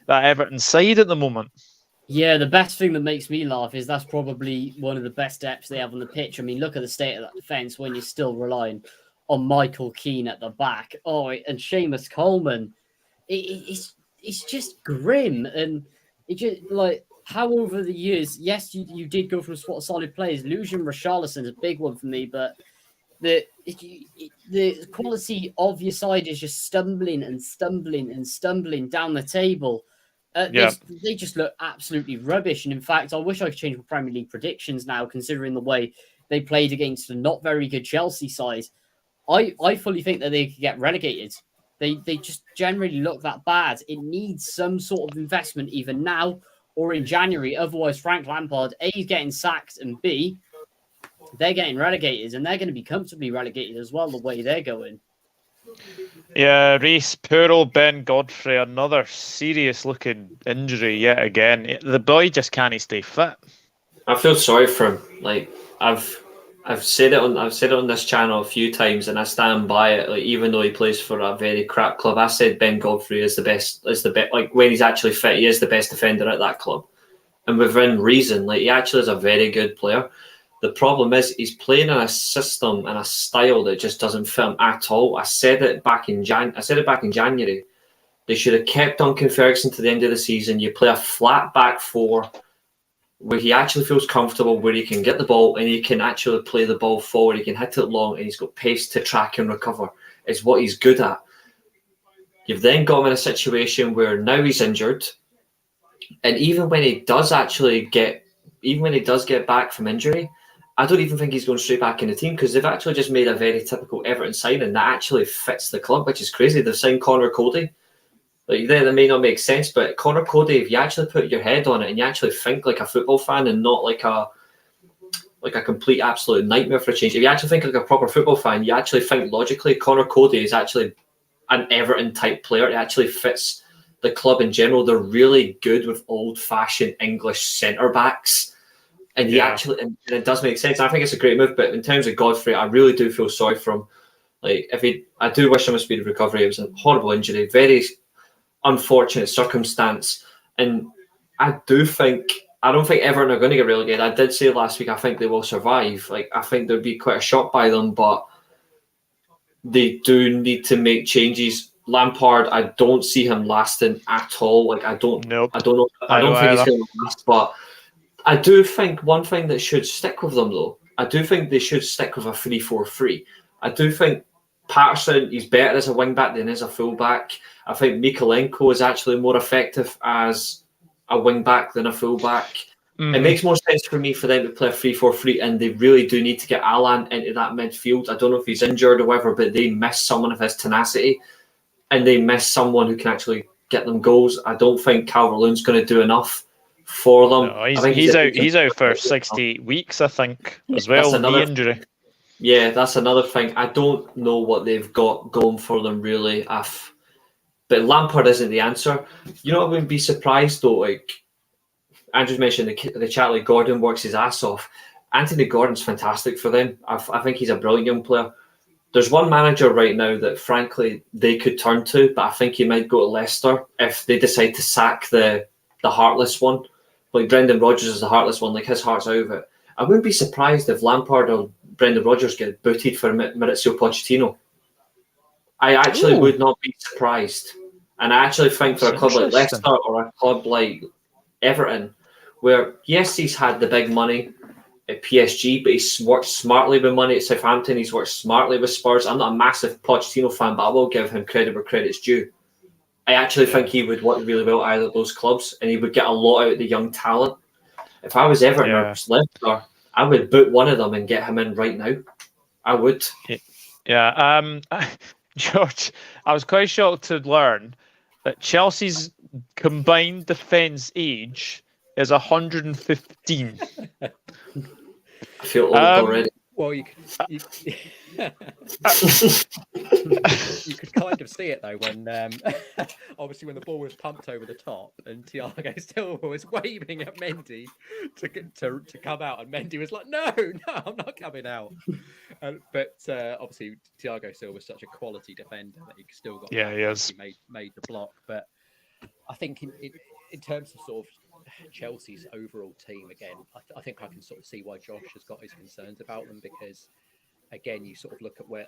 [SPEAKER 1] Everton side at the moment.
[SPEAKER 3] Yeah, the best thing that makes me laugh is that's probably one of the best depths they have on the pitch. I mean, look at the state of that defence when you're still relying on Michael Keane at the back. Oh, and Seamus Coleman. It's just grim. And it just like how over the years, yes, you did go from a spot of solid players. Losing Richarlison's a big one for me, but the quality of your side is just stumbling down the table. They just look absolutely rubbish. And in fact, I wish I could change my Premier League predictions now, considering the way they played against a not very good Chelsea side. I fully think that they could get relegated. They just generally look that bad. It needs some sort of investment either now or in January. Otherwise, Frank Lampard, A, is getting sacked, and B, they're getting relegated, and they're going to be comfortably relegated as well the way they're going.
[SPEAKER 1] Yeah, Reece, poor old Ben Godfrey, another serious-looking injury yet again. The boy just can't stay fit.
[SPEAKER 4] I feel sorry for him. Like I've said it on this channel a few times, and I stand by it. Like even though he plays for a very crap club, I said Ben Godfrey is the best. Like when he's actually fit, he is the best defender at that club, and within reason. Like he actually is a very good player. The problem is he's playing in a system and a style that just doesn't fit him at all. I said it back in January. They should have kept Duncan Ferguson to the end of the season. You play a flat back four where he actually feels comfortable, where he can get the ball and he can actually play the ball forward. He can hit it long and he's got pace to track and recover. It's what he's good at. You've then got him in a situation where now he's injured, and even when he does get back from injury, I don't even think he's going straight back in the team, because they've actually just made a very typical Everton signing that actually fits the club, which is crazy. They've signed Connor Cody. Like that may not make sense, but Connor Cody, if you actually put your head on it and you actually think like a football fan and not like a complete absolute nightmare for a change, if you actually think like a proper football fan, you actually think logically, Connor Cody is actually an Everton type player. It actually fits the club in general, they're really good with old-fashioned English centre-backs. And he actually, and it does make sense. I think it's a great move, but in terms of Godfrey, I really do feel sorry for him. Like, I do wish him a speedy recovery. It was a horrible injury, very unfortunate circumstance. And I don't think Everton are going to get relegated. I did say last week I think they will survive. Like, I think there'd be quite a shock by them, but they do need to make changes. Lampard, I don't see him lasting at all. Like, I don't know. I don't think he's going to last, but I do think one thing that should stick with them, though, I do think they should stick with a 3-4-3. I do think Patterson, he's better as a wing-back than as a full-back. I think Mikalenko is actually more effective as a wing-back than a full-back. It makes more sense for me for them to play a 3-4-3, and they really do need to get Haaland into that midfield. I don't know if he's injured or whatever, but they miss someone of his tenacity, and they miss someone who can actually get them goals. I don't think Calvert-Lewin's going to do enough for them.
[SPEAKER 1] No, he's out for 68 weeks, I think, as well, knee injury.
[SPEAKER 4] Yeah, that's another thing. I don't know what they've got going for them, really. But Lampard isn't the answer. You know, I wouldn't be surprised, though. Like Andrew's mentioned, the chat, like Gordon works his ass off. Anthony Gordon's fantastic for them. I think he's a brilliant young player. There's one manager right now that, frankly, they could turn to, but I think he might go to Leicester if they decide to sack the heartless one. Like Brendan Rodgers is the heartless one, like his heart's out of it. I wouldn't be surprised if Lampard or Brendan Rodgers get booted for Maurizio Pochettino. I actually would not be surprised. And I actually think for a club like Leicester or a club like Everton, where, yes, he's had the big money at PSG, but he's worked smartly with money at Southampton, he's worked smartly with Spurs. I'm not a massive Pochettino fan, but I will give him credit where credit's due. I actually think he would work really well at either of those clubs, and he would get a lot out of the young talent. If I was Everton or Leicester, I would boot one of them and get him in right now. I would.
[SPEAKER 1] Yeah. George, I was quite shocked to learn that Chelsea's combined defence age is 115.
[SPEAKER 4] I feel old already.
[SPEAKER 5] Well, you could kind of see it though when obviously when the ball was pumped over the top and Thiago Silva was waving at Mendy to come out, and Mendy was like, "No, I'm not coming out." But obviously Thiago Silva was such a quality defender that he still got.
[SPEAKER 1] Yeah, he is.
[SPEAKER 5] He made the block, but I think in terms of sort of Chelsea's overall team, again, I think I can sort of see why Josh has got his concerns about them, because again, you sort of look at where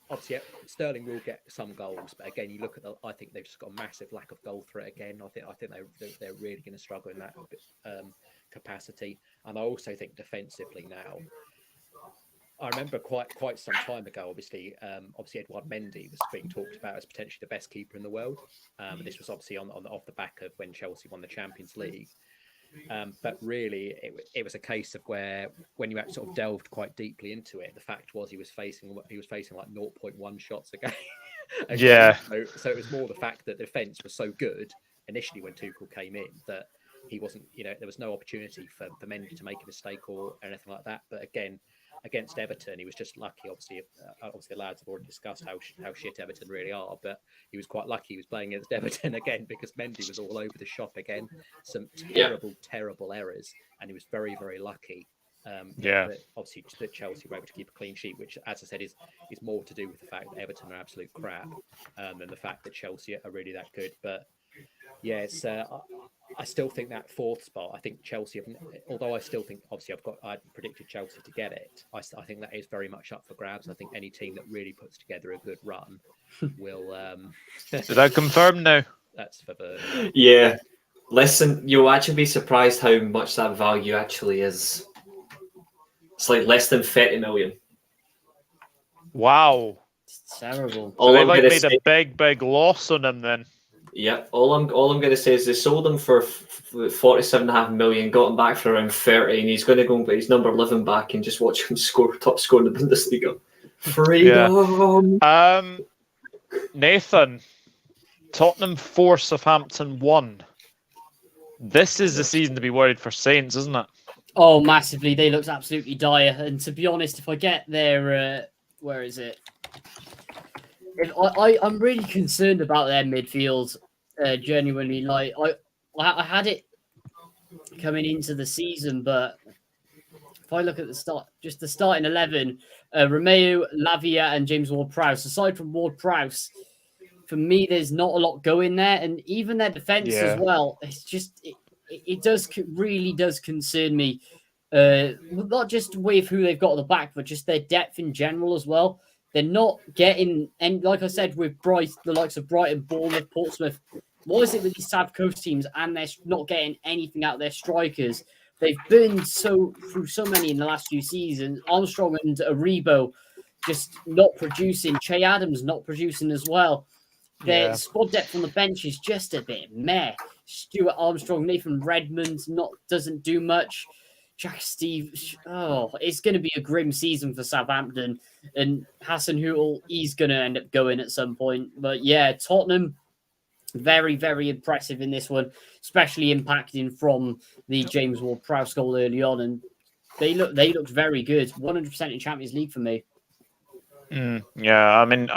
[SPEAKER 5] obviously Sterling will get some goals, but again, you look at I think they've just got a massive lack of goal threat again. I think they're really going to struggle in that capacity, and I also think defensively now. I remember quite some time ago, obviously Edouard Mendy was being talked about as potentially the best keeper in the world. And this was obviously off the back of when Chelsea won the Champions League. But really, it was a case of where when you sort of delved quite deeply into it, the fact was he was facing like 0.1 shots a game.
[SPEAKER 1] Yeah.
[SPEAKER 5] So it was more the fact that the defence was so good initially when Tuchel came in that he wasn't, there was no opportunity for Mendy to make a mistake or anything like that. But again, against Everton, he was just lucky. Obviously, the lads have already discussed how shit Everton really are, but he was quite lucky he was playing against Everton again, because Mendy was all over the shop again. Some terrible errors, and he was very, very lucky. That obviously that Chelsea were able to keep a clean sheet, which, as I said, is more to do with the fact that Everton are absolute crap than the fact that Chelsea are really that good. But yeah, it's I still think that fourth spot, I think Chelsea, although I still think, obviously I predicted Chelsea to get it, I think that is very much up for grabs. I think any team that really puts together a good run will...
[SPEAKER 1] Is that confirmed now?
[SPEAKER 5] That's for the...
[SPEAKER 4] Yeah. Listen, you'll actually be surprised how much that value actually is. It's like less than 30 million.
[SPEAKER 1] Wow.
[SPEAKER 3] It's terrible.
[SPEAKER 1] So they made a big loss on him then.
[SPEAKER 4] Yeah, all I'm going to say is they sold him for 47.5 million, got him back for around 30, and he's going to go and get his number 11 back and just watch him top score in the Bundesliga. Freedom.
[SPEAKER 1] Yeah. Nathan, Tottenham 4, Southampton 1. This is the season to be worried for Saints, isn't it?
[SPEAKER 3] Oh, massively. They looked absolutely dire. And to be honest, if I get their... where is it? I'm really concerned about their midfield. Genuinely, like I had it coming into the season, but if I look at the starting 11, Romeo, Lavia, and James Ward-Prowse. Aside from Ward-Prowse, for me, there's not a lot going there, and even their defense as well. It's just it really does concern me. Not just with who they've got at the back, but just their depth in general as well. They're not getting, and like I said, with the likes of Brighton, Bournemouth, Portsmouth. What is it with these South Coast teams, and they're not getting anything out of their strikers? They've been through so many in the last few seasons. Armstrong and Aribo just not producing. Che Adams not producing as well. Their squad depth on the bench is just a bit meh. Stuart Armstrong, Nathan Redmond doesn't do much. Jack Steve, it's going to be a grim season for Southampton. And Hassan Hootel, he's going to end up going at some point. But yeah, Tottenham, very, very impressive in this one, especially impacting from the James Ward-Prowse goal early on. And they looked very good. 100% in Champions League for me.
[SPEAKER 1] Yeah, I mean,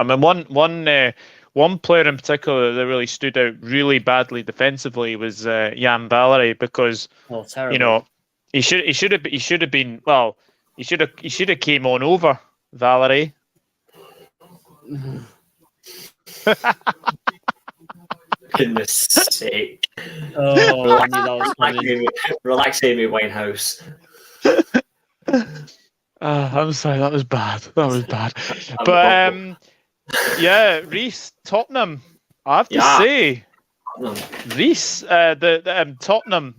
[SPEAKER 1] one player in particular that really stood out really badly defensively was Jan Valery, because he should have been came on over Valery.
[SPEAKER 4] Goodness sake!
[SPEAKER 3] Oh, I knew that was coming.
[SPEAKER 4] Relax, Amy Winehouse.
[SPEAKER 1] I'm sorry, that was bad. But yeah, Reece, Tottenham. I have to say, Reece, the Tottenham,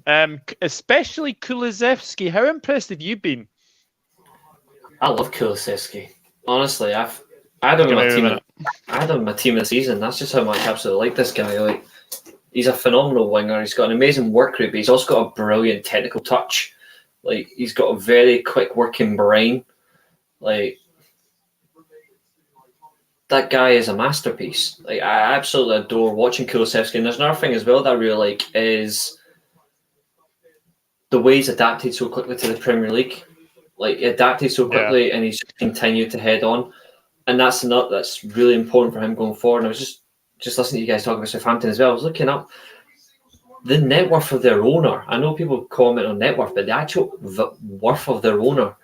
[SPEAKER 1] especially Kulusevski. How impressed have you been?
[SPEAKER 4] I love Kulusevski. Honestly, I had him on my team of the season. That's just how much I absolutely like this guy. Like, he's a phenomenal winger. He's got an amazing work rate, but he's also got a brilliant technical touch. Like, he's got a very quick working brain. Like, that guy is a masterpiece. Like, I absolutely adore watching Kulusevski. And there's another thing as well that I really like is the way he's adapted so quickly to the Premier League. Like, he adapted so quickly and he's just continued to head on. And that's really important for him going forward. And I was just listening to you guys talk about Southampton as well. I was looking up the net worth of their owner. I know people comment on net worth, but the actual worth of their owner.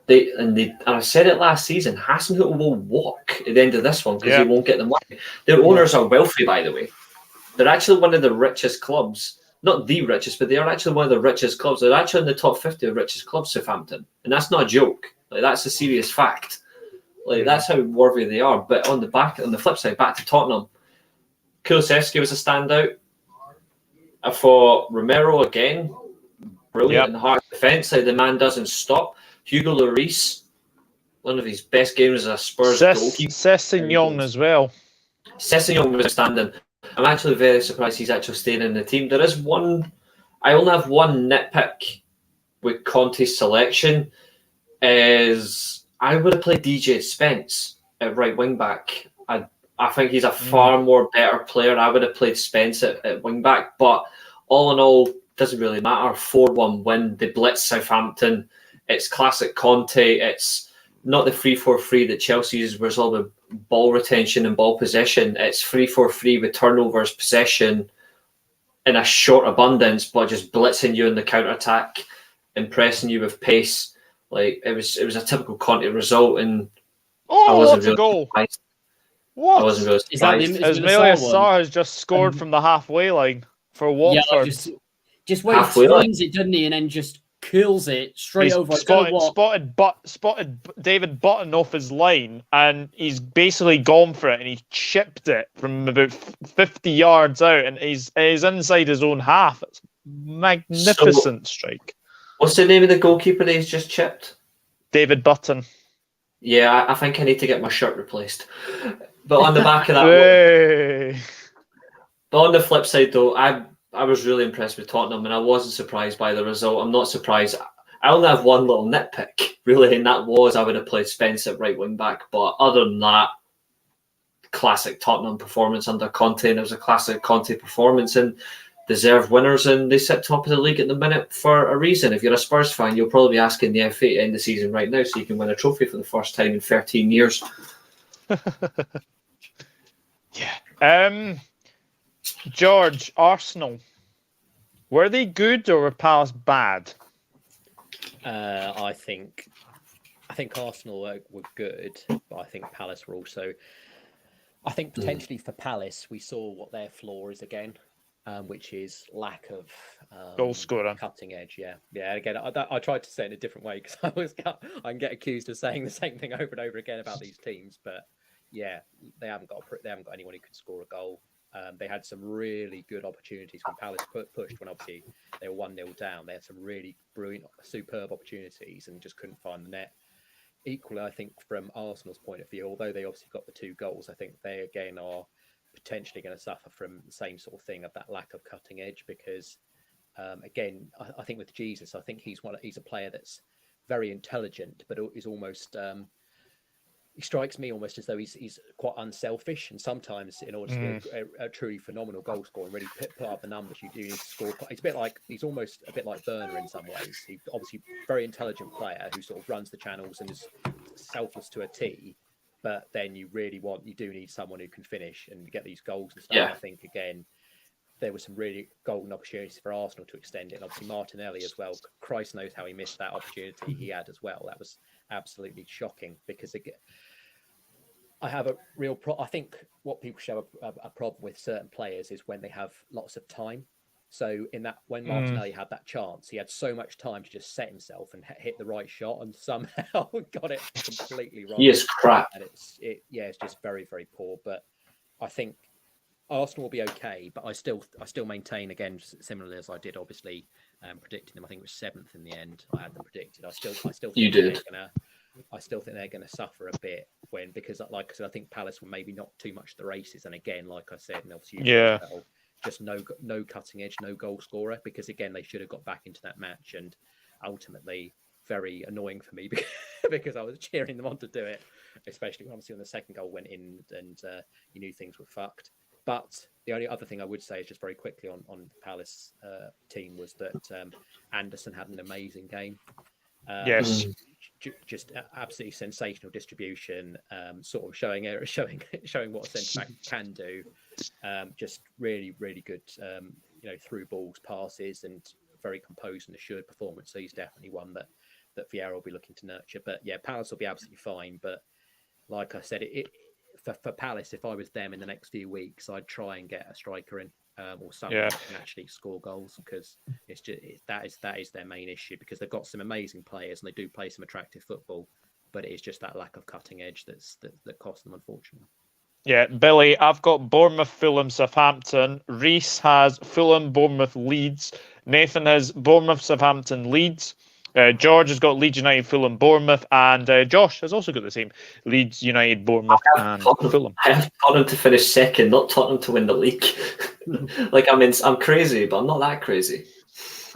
[SPEAKER 4] And I said it last season, Hassan Hootel will walk at the end of this one because he won't get the money. Their owners are wealthy, by the way. They're actually one of the richest clubs. Not the richest, but they are actually one of the richest clubs. They're actually in the top 50 of richest clubs, Southampton. And that's not a joke. Like, that's a serious fact. Like, that's how worthy they are. But on the flip side, back to Tottenham, Kulusevski was a standout. I thought Romero again, brilliant in hard defence. Like, the man doesn't stop. Hugo Lloris, one of his best games as a Spurs goalkeeper.
[SPEAKER 1] Sessegnon as well.
[SPEAKER 4] Sessegnon was outstanding. I'm actually very surprised he's actually staying in the team. There is one. I only have one nitpick with Conte's selection. Is I would have played DJ Spence at right wing back. I think he's a far more better player. I would have played Spence at wing back. But all in all, doesn't really matter. 4-1 win. They blitz Southampton. It's classic Conte. It's not the 3-4-3 that Chelsea uses, where it's all the ball retention and ball possession. It's 3-4-3 with turnovers, possession in a short abundance, but just blitzing you in the counter-attack, impressing you with pace. Like, it was a typical Conte result, and I wasn't really
[SPEAKER 1] goal.
[SPEAKER 4] surprised.
[SPEAKER 1] What?
[SPEAKER 4] I wasn't really surprised.
[SPEAKER 1] Ismaila Sarr has just scored from the halfway line for Watford.
[SPEAKER 3] Yeah, just where he swings it, doesn't he, and then just kills it straight over.
[SPEAKER 1] Spotted David Button off his line, and he's basically gone for it, and he chipped it from about 50 yards out, and he's inside his own half. It's magnificent strike.
[SPEAKER 4] What's the name of the goalkeeper that he's just chipped?
[SPEAKER 1] David Button.
[SPEAKER 4] Yeah, I think I need to get my shirt replaced. But on the back of that, but on the flip side, though, I was really impressed with Tottenham, and I wasn't surprised by the result. I'm not surprised. I only have one little nitpick, really, and that was I would have played Spence at right wing back. But other than that, classic Tottenham performance under Conte, and it was a classic Conte performance, and deserved winners, and they sit top of the league at the minute for a reason. If you're a Spurs fan, you'll probably be asking the FA to end the season right now so you can win a trophy for the first time in 13 years.
[SPEAKER 1] Yeah. George, Arsenal. Were they good or were Palace bad?
[SPEAKER 5] I think Arsenal were good, but I think Palace were also. I think potentially for Palace, we saw what their flaw is again, which is lack of
[SPEAKER 1] Goal scorer.
[SPEAKER 5] cutting edge. Yeah. Again, I tried to say it in a different way because I can get accused of saying the same thing over and over again about these teams. But yeah, they haven't got anyone who could score a goal. They had some really good opportunities when Palace pushed. When obviously they were 1-0 down, they had some really brilliant, superb opportunities and just couldn't find the net. Equally, I think from Arsenal's point of view, although they obviously got the 2 goals, I think they again are potentially going to suffer from the same sort of thing of that lack of cutting edge. Because again, I think with Jesus, I think he's a player that's very intelligent, but is almost. He strikes me almost as though he's quite unselfish, and sometimes in order to be a truly phenomenal goal scorer and really put up the numbers, you do need to score. He's almost a bit like Werner in some ways. He's obviously a very intelligent player who sort of runs the channels and is selfless to a T. But then you do need someone who can finish and get these goals and stuff.
[SPEAKER 4] Yeah.
[SPEAKER 5] I think again, there were some really golden opportunities for Arsenal to extend it. And obviously Martinelli as well. Christ knows how he missed that opportunity he had as well. That was absolutely shocking because again, I have a real I think what people show a problem with certain players is when they have lots of time. So when Martinelli had that chance, he had so much time to just set himself and hit the right shot, and somehow got it completely wrong.
[SPEAKER 4] He is crap.
[SPEAKER 5] And it's just very, very poor. But I think Arsenal will be okay. But I still maintain, again, similarly as I did, obviously predicting them. I think it was 7th in the end. I had them predicted. I still think
[SPEAKER 4] You did.
[SPEAKER 5] I still think they're going to suffer a bit because, like I said, I think Palace were maybe not too much the races. And again, like I said, and obviously, just no cutting edge, no goal scorer. Because again, they should have got back into that match, and ultimately, very annoying for me because I was cheering them on to do it, especially when obviously when the second goal went in and you knew things were fucked. But the only other thing I would say is just very quickly on the Palace team was that Anderson had an amazing game.
[SPEAKER 1] Yes.
[SPEAKER 5] Just absolutely sensational distribution, sort of showing what a centre back can do. Just really, really good, through balls, passes, and very composed and assured performance. So he's definitely one that Vieira will be looking to nurture. But yeah, Palace will be absolutely fine. But like I said, for Palace, if I was them in the next few weeks, I'd try and get a striker in. Or someone who can actually score goals, because it's just that is their main issue, because they've got some amazing players and they do play some attractive football, but it is just that lack of cutting edge that costs them, unfortunately.
[SPEAKER 1] Yeah, Billy, I've got Bournemouth, Fulham, Southampton. Reese has Fulham, Bournemouth, Leeds. Nathan has Bournemouth, Southampton, Leeds. George has got Leeds United, Fulham, Bournemouth, and Josh has also got the same: Leeds United, Bournemouth, and Fulham.
[SPEAKER 4] I have Tottenham to finish second, not Tottenham to win the league. I'm crazy, but I'm not that crazy.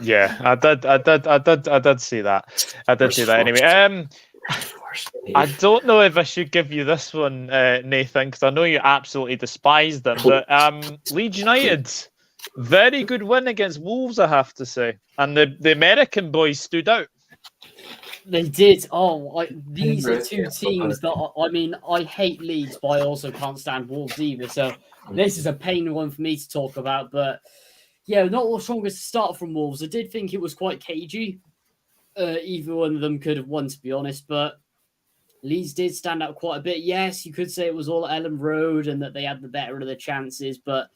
[SPEAKER 1] Yeah, I did see that. I did see that anyway. I don't know if I should give you this one, Nathan, because I know you absolutely despise them. But Leeds United, very good win against Wolves, I have to say, and the American boys stood out.
[SPEAKER 3] They did. These are two teams that I hate Leeds, but I also can't stand Wolves either. So this is a pain one for me to talk about. But yeah, not the strongest start from Wolves. I did think it was quite cagey. Either one of them could have won, to be honest. But Leeds did stand out quite a bit. Yes, you could say it was all at Ellen Road and that they had the better of the chances. But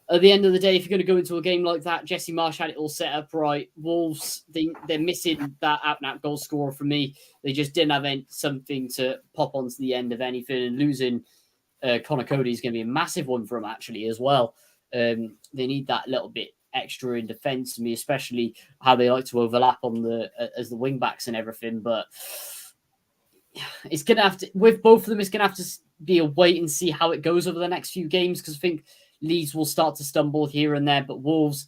[SPEAKER 3] at the end of the day, if you're going to go into a game like that, Jesse Marsh had it all set up right. Wolves, they're missing that out-and-out goal scorer for me. They just didn't have something to pop onto the end of anything. And losing Connor Cody is going to be a massive one for them, actually, as well. They need that little bit extra in defence to me, especially how they like to overlap on as the wing-backs and everything. But it's going to have to, with both of them, it's going to have to be a wait and see how it goes over the next few games, because I think Leeds will start to stumble here and there, but Wolves,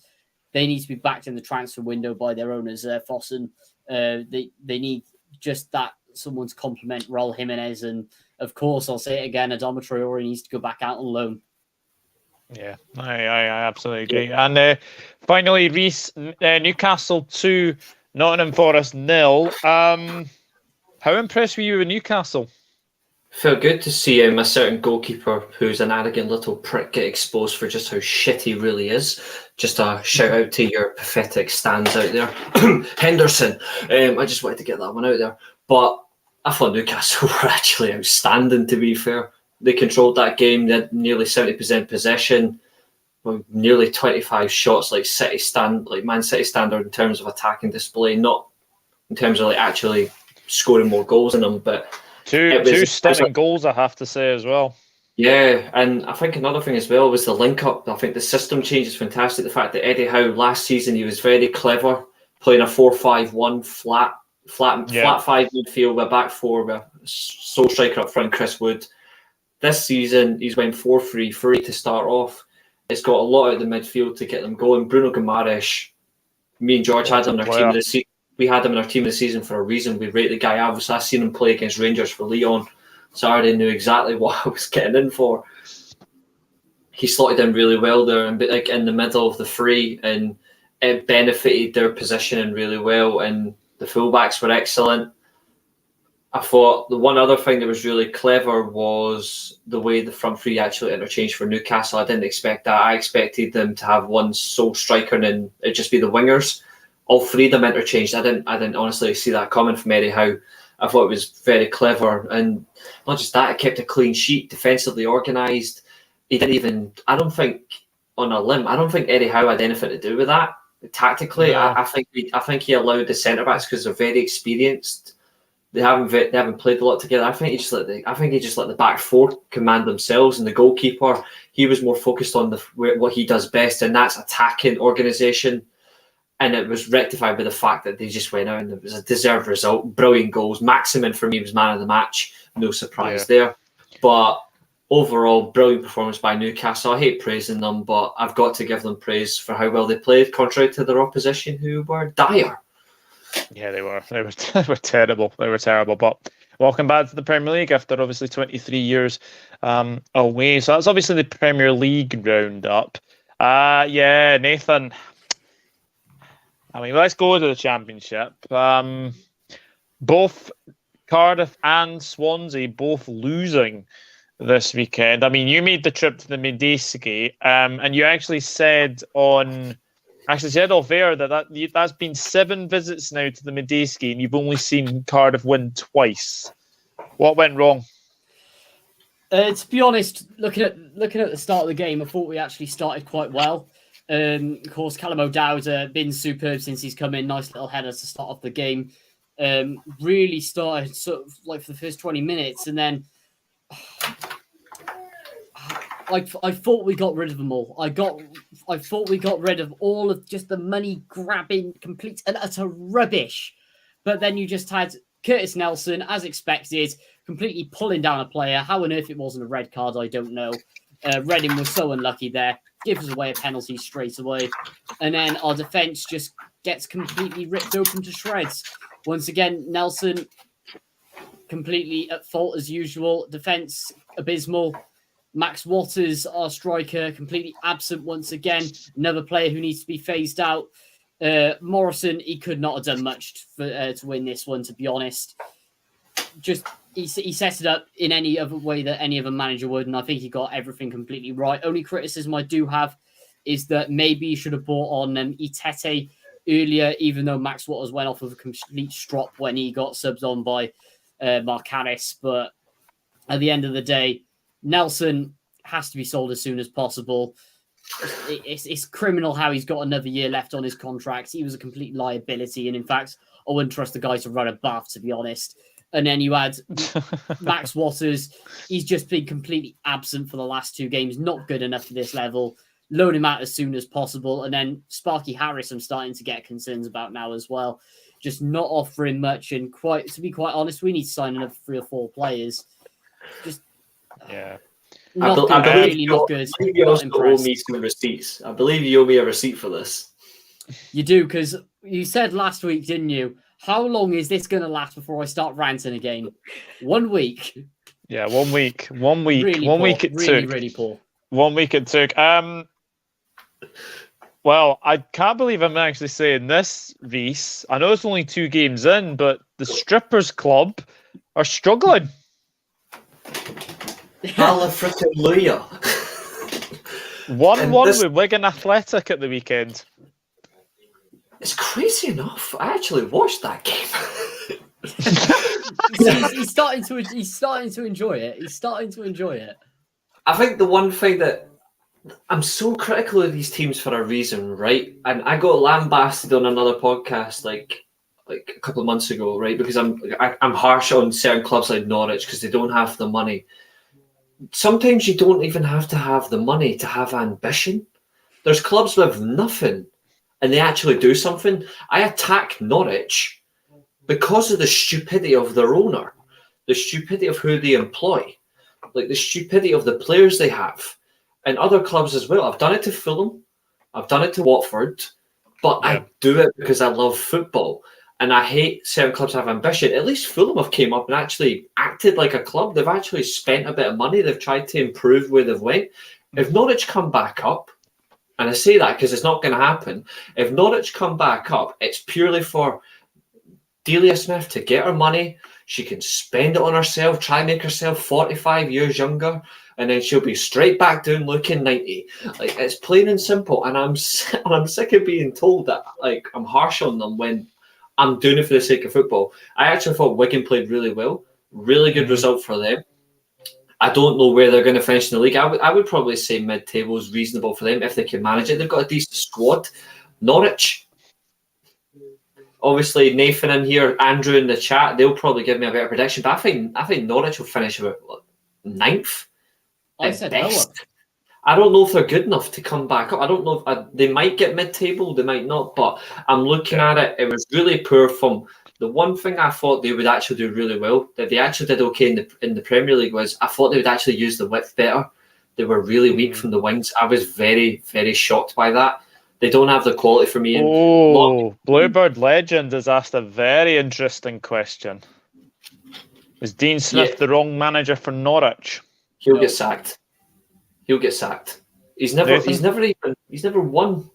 [SPEAKER 3] they need to be backed in the transfer window by their owners, Fossen. They need just that, someone to complement Raul Jimenez. And of course, I'll say it again, Adama Traore needs to go back out on loan.
[SPEAKER 1] Yeah, I absolutely agree. And finally, Reese, Newcastle 2, Nottingham Forest 0. How impressed were you with Newcastle?
[SPEAKER 4] Felt good to see a certain goalkeeper who's an arrogant little prick get exposed for just how shit he really is. Just a shout out to your pathetic stands out there. Henderson. I just wanted to get that one out there. But I thought Newcastle were actually outstanding, to be fair. They controlled that game. They had nearly 70% possession. Nearly 25 shots like Man City standard in terms of attacking display, not in terms of like actually scoring more goals in them, but
[SPEAKER 1] two stunning goals, I have to say, as well.
[SPEAKER 4] Yeah, and I think another thing as well was the link-up. I think the system change is fantastic. The fact that Eddie Howe last season, he was very clever, playing a 4-5-1 flat 5 midfield with a back four with a sole striker up front, Chris Wood. This season, he's went 4-3-3 to start off. It's got a lot out of the midfield to get them going. Bruno Guimaraes, me and George had him in our team of the season. We had him in our team of the season for a reason. We rate the guy. I've seen him play against Rangers for Lyon, so I already knew exactly what I was getting in for. He slotted in really well there, and like in the middle of the three, and it benefited their positioning really well. And the fullbacks were excellent. I thought the one other thing that was really clever was the way the front three actually interchanged for Newcastle. I didn't expect that. I expected them to have one sole striker and it'd just be the wingers. All three of them interchanged. I didn't honestly see that coming from Eddie Howe. I thought it was very clever, and not just that, it kept a clean sheet, defensively organised. He didn't even. I don't think Eddie Howe had anything to do with that tactically. No. I think he allowed the centre backs, because they're very experienced. They haven't played a lot together. I think he just let the back four command themselves, and the goalkeeper, he was more focused on what he does best, and that's attacking organisation. And it was rectified by the fact that they just went out and it was a deserved result. Brilliant goals. Maximin for me was man of the match. No surprise there. But overall, brilliant performance by Newcastle. I hate praising them, but I've got to give them praise for how well they played, contrary to their opposition, who were dire.
[SPEAKER 1] Yeah, they were. They were terrible. They were terrible. But welcome back to the Premier League after obviously 23 years away. So that's obviously the Premier League roundup. Yeah, Nathan. I mean, let's go to the Championship. Both Cardiff and Swansea both losing this weekend. I mean, you made the trip to the Medeski, and you actually said off air that's been 7 visits now to the Medeski, and you've only seen Cardiff win twice. What went wrong?
[SPEAKER 3] To be honest, looking at the start of the game, I thought we actually started quite well. Of course, Callum O'Dowd been superb since he's come in. Nice little header to start off the game. Really started sort of like for the first 20 minutes, and then I thought we got rid of them all. I thought we got rid of all of just the money grabbing, complete and utter rubbish. But then you just had Curtis Nelson, as expected, completely pulling down a player. How on earth it wasn't a red card, I don't know. Reading was so unlucky there. Gives away a penalty straight away. And then our defence just gets completely ripped open to shreds. Once again, Nelson completely at fault as usual. Defence abysmal. Max Waters, our striker, completely absent once again. Another player who needs to be phased out. Morrison, he could not have done much to win this one, to be honest. Just he set it up in any other way that any other manager would, and I think he got everything completely right. Only criticism I do have is that maybe he should have brought on Itete earlier, even though Max Waters went off of a complete strop when he got subbed on by Marcaris. But at the end of the day, Nelson has to be sold as soon as possible. It's criminal how he's got another year left on his contract. He was a complete liability, and in fact, I wouldn't trust the guy to run a bath, to be honest. And then you had Max Waters. He's just been completely absent for the last 2 games. Not good enough for this level. Loan him out as soon as possible. And then Sparky Harris, I'm starting to get concerns about now as well. Just not offering much. And to be quite honest, we need to sign another 3 or 4 players. Just not good. Not good.
[SPEAKER 4] I believe you also owe me some receipts. I believe you owe me a receipt for this.
[SPEAKER 3] You do, because you said last week, didn't you? How long is this going to last before I start ranting again? 1 week.
[SPEAKER 1] Yeah, 1 week. 1 week.
[SPEAKER 3] Really
[SPEAKER 1] 1
[SPEAKER 3] poor.
[SPEAKER 1] week it
[SPEAKER 3] really,
[SPEAKER 1] took.
[SPEAKER 3] Really poor.
[SPEAKER 1] 1 week it took. Well, I can't believe I'm actually saying this, Reese. I know it's only 2 games in, but the Strippers Club are struggling.
[SPEAKER 4] Hallelujah.
[SPEAKER 1] 1-1 with Wigan Athletic at the weekend.
[SPEAKER 4] It's crazy enough. I actually watched that game.
[SPEAKER 3] he's starting to enjoy it. He's starting to enjoy it.
[SPEAKER 4] I think the one thing that I'm so critical of these teams for a reason, right? And I got lambasted on another podcast like a couple of months ago, right? Because I'm harsh on certain clubs like Norwich because they don't have the money. Sometimes you don't even have to have the money to have ambition. There's clubs with nothing and they actually do something. I attack Norwich because of the stupidity of their owner, the stupidity of who they employ, like the stupidity of the players they have, and other clubs as well. I've done it to Fulham, I've done it to Watford, but I do it because I love football. And I hate certain clubs have ambition. At least Fulham have came up and actually acted like a club. They've actually spent a bit of money. They've tried to improve where they've went. If Norwich come back up, and I say that because it's not going to happen, if Norwich come back up, it's purely for Delia Smith to get her money. She can spend it on herself, try and make herself 45 years younger, and then she'll be straight back down looking 90. Like, it's plain and simple. And I'm sick of being told that like I'm harsh on them when I'm doing it for the sake of football. I actually thought Wigan played really well. Really good result for them. I don't know where they're going to finish in the league. I would probably say mid-table is reasonable for them if they can manage it. They've got a decent squad. Norwich, obviously Nathan in here, Andrew in the chat, they'll probably give me a better prediction. But I think Norwich will finish about 9th.
[SPEAKER 3] I said lower.
[SPEAKER 4] I don't know if they're good enough to come back up. I don't know if they might get mid-table, they might not. But I'm looking at it. It was really poor from the one thing I thought they would actually do really well, that they actually did okay in the Premier League, was I thought they would actually use the width better. They were really weak from the wings. I was very, very shocked by that. They don't have the quality for me.
[SPEAKER 1] Bluebird Legend has asked a very interesting question. Is Dean Smith the wrong manager for Norwich?
[SPEAKER 4] He'll get sacked. He'll get sacked. He's never won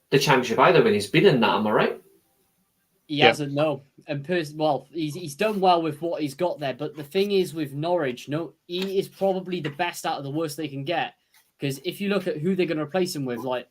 [SPEAKER 4] the championship either when he's been in that, am I right?
[SPEAKER 3] He hasn't, no. And he's done well with what he's got there. But the thing is with Norwich, he is probably the best out of the worst they can get. Because if you look at who they're going to replace him with, like,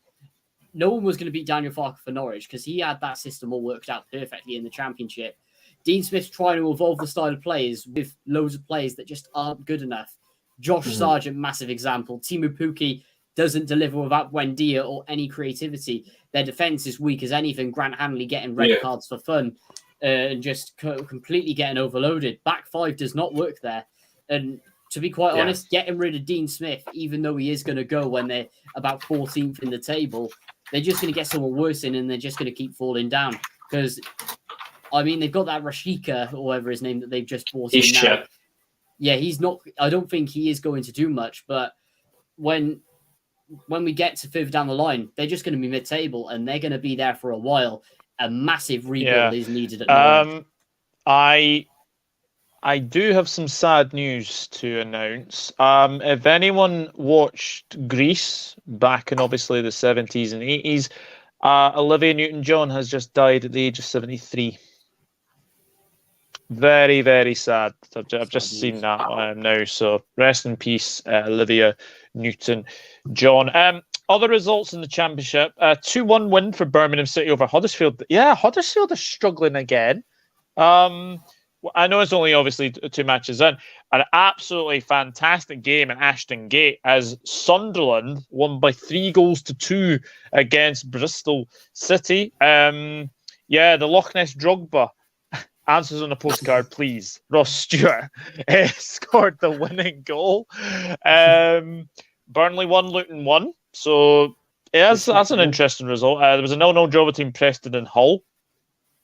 [SPEAKER 3] no one was going to beat Daniel Farke for Norwich because he had that system all worked out perfectly in the championship. Dean Smith's trying to evolve the style of players with loads of players that just aren't good enough. Josh Sargent, massive example. Timu Pukki doesn't deliver without Buendia or any creativity. Their defence is weak as anything. Grant Hanley getting red cards for fun and just completely getting overloaded. Back five does not work there. And to be quite honest, getting rid of Dean Smith, even though he is going to go when they're about 14th in the table, they're just going to get someone worse in and they're just going to keep falling down. Because, I mean, they've got that Rashika, or whatever his name, that they've just brought in now.
[SPEAKER 4] Shit.
[SPEAKER 3] Yeah, he's not. I don't think he is going to do much. But when we get to further down the line, they're just going to be mid-table and they're going to be there for a while. A massive rebuild is needed at Norwich.
[SPEAKER 1] I do have some sad news to announce. If anyone watched Greece back in obviously the 70s and 80s, Olivia Newton-John has just died at the age of 73. Very, very sad. I've just seen that now. So rest in peace, Olivia Newton-John. Other results in the Championship. 2-1 win for Birmingham City over Huddersfield. Yeah, Huddersfield is struggling again. I know it's only obviously 2 matches in. An absolutely fantastic game at Ashton Gate as Sunderland won by 3-2 against Bristol City. The Loch Ness Drogba. Answers on a postcard, please. Ross Stewart scored the winning goal. Burnley 1, Luton 1. So that's an interesting result. There was a 0-0 draw between Preston and Hull.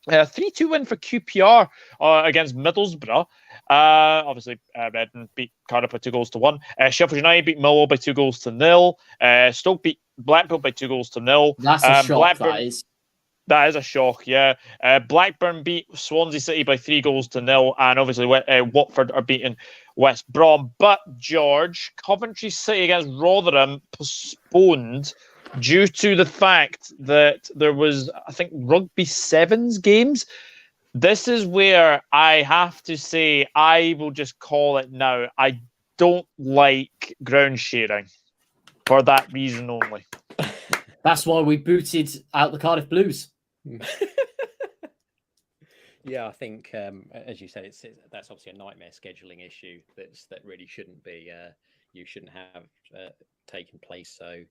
[SPEAKER 1] 3-2 win for QPR against Middlesbrough. Obviously, Reading beat Cardiff by 2-1. Sheffield United beat Millwall by 2-0. Stoke beat Blackpool by 2-0.
[SPEAKER 3] That's a shock, that is.
[SPEAKER 1] That is a shock, yeah. Blackburn beat Swansea City by 3-0. And obviously, Watford are beating West Brom. But, George, Coventry City against Rotherham postponed due to the fact that there was, I think, Rugby Sevens games. This is where I have to say, I will just call it now. I don't like ground sharing for that reason only.
[SPEAKER 3] That's why we booted out the Cardiff Blues.
[SPEAKER 5] Yeah, I think, as you said, that's obviously a nightmare scheduling issue that really shouldn't be, you shouldn't have taken place. So,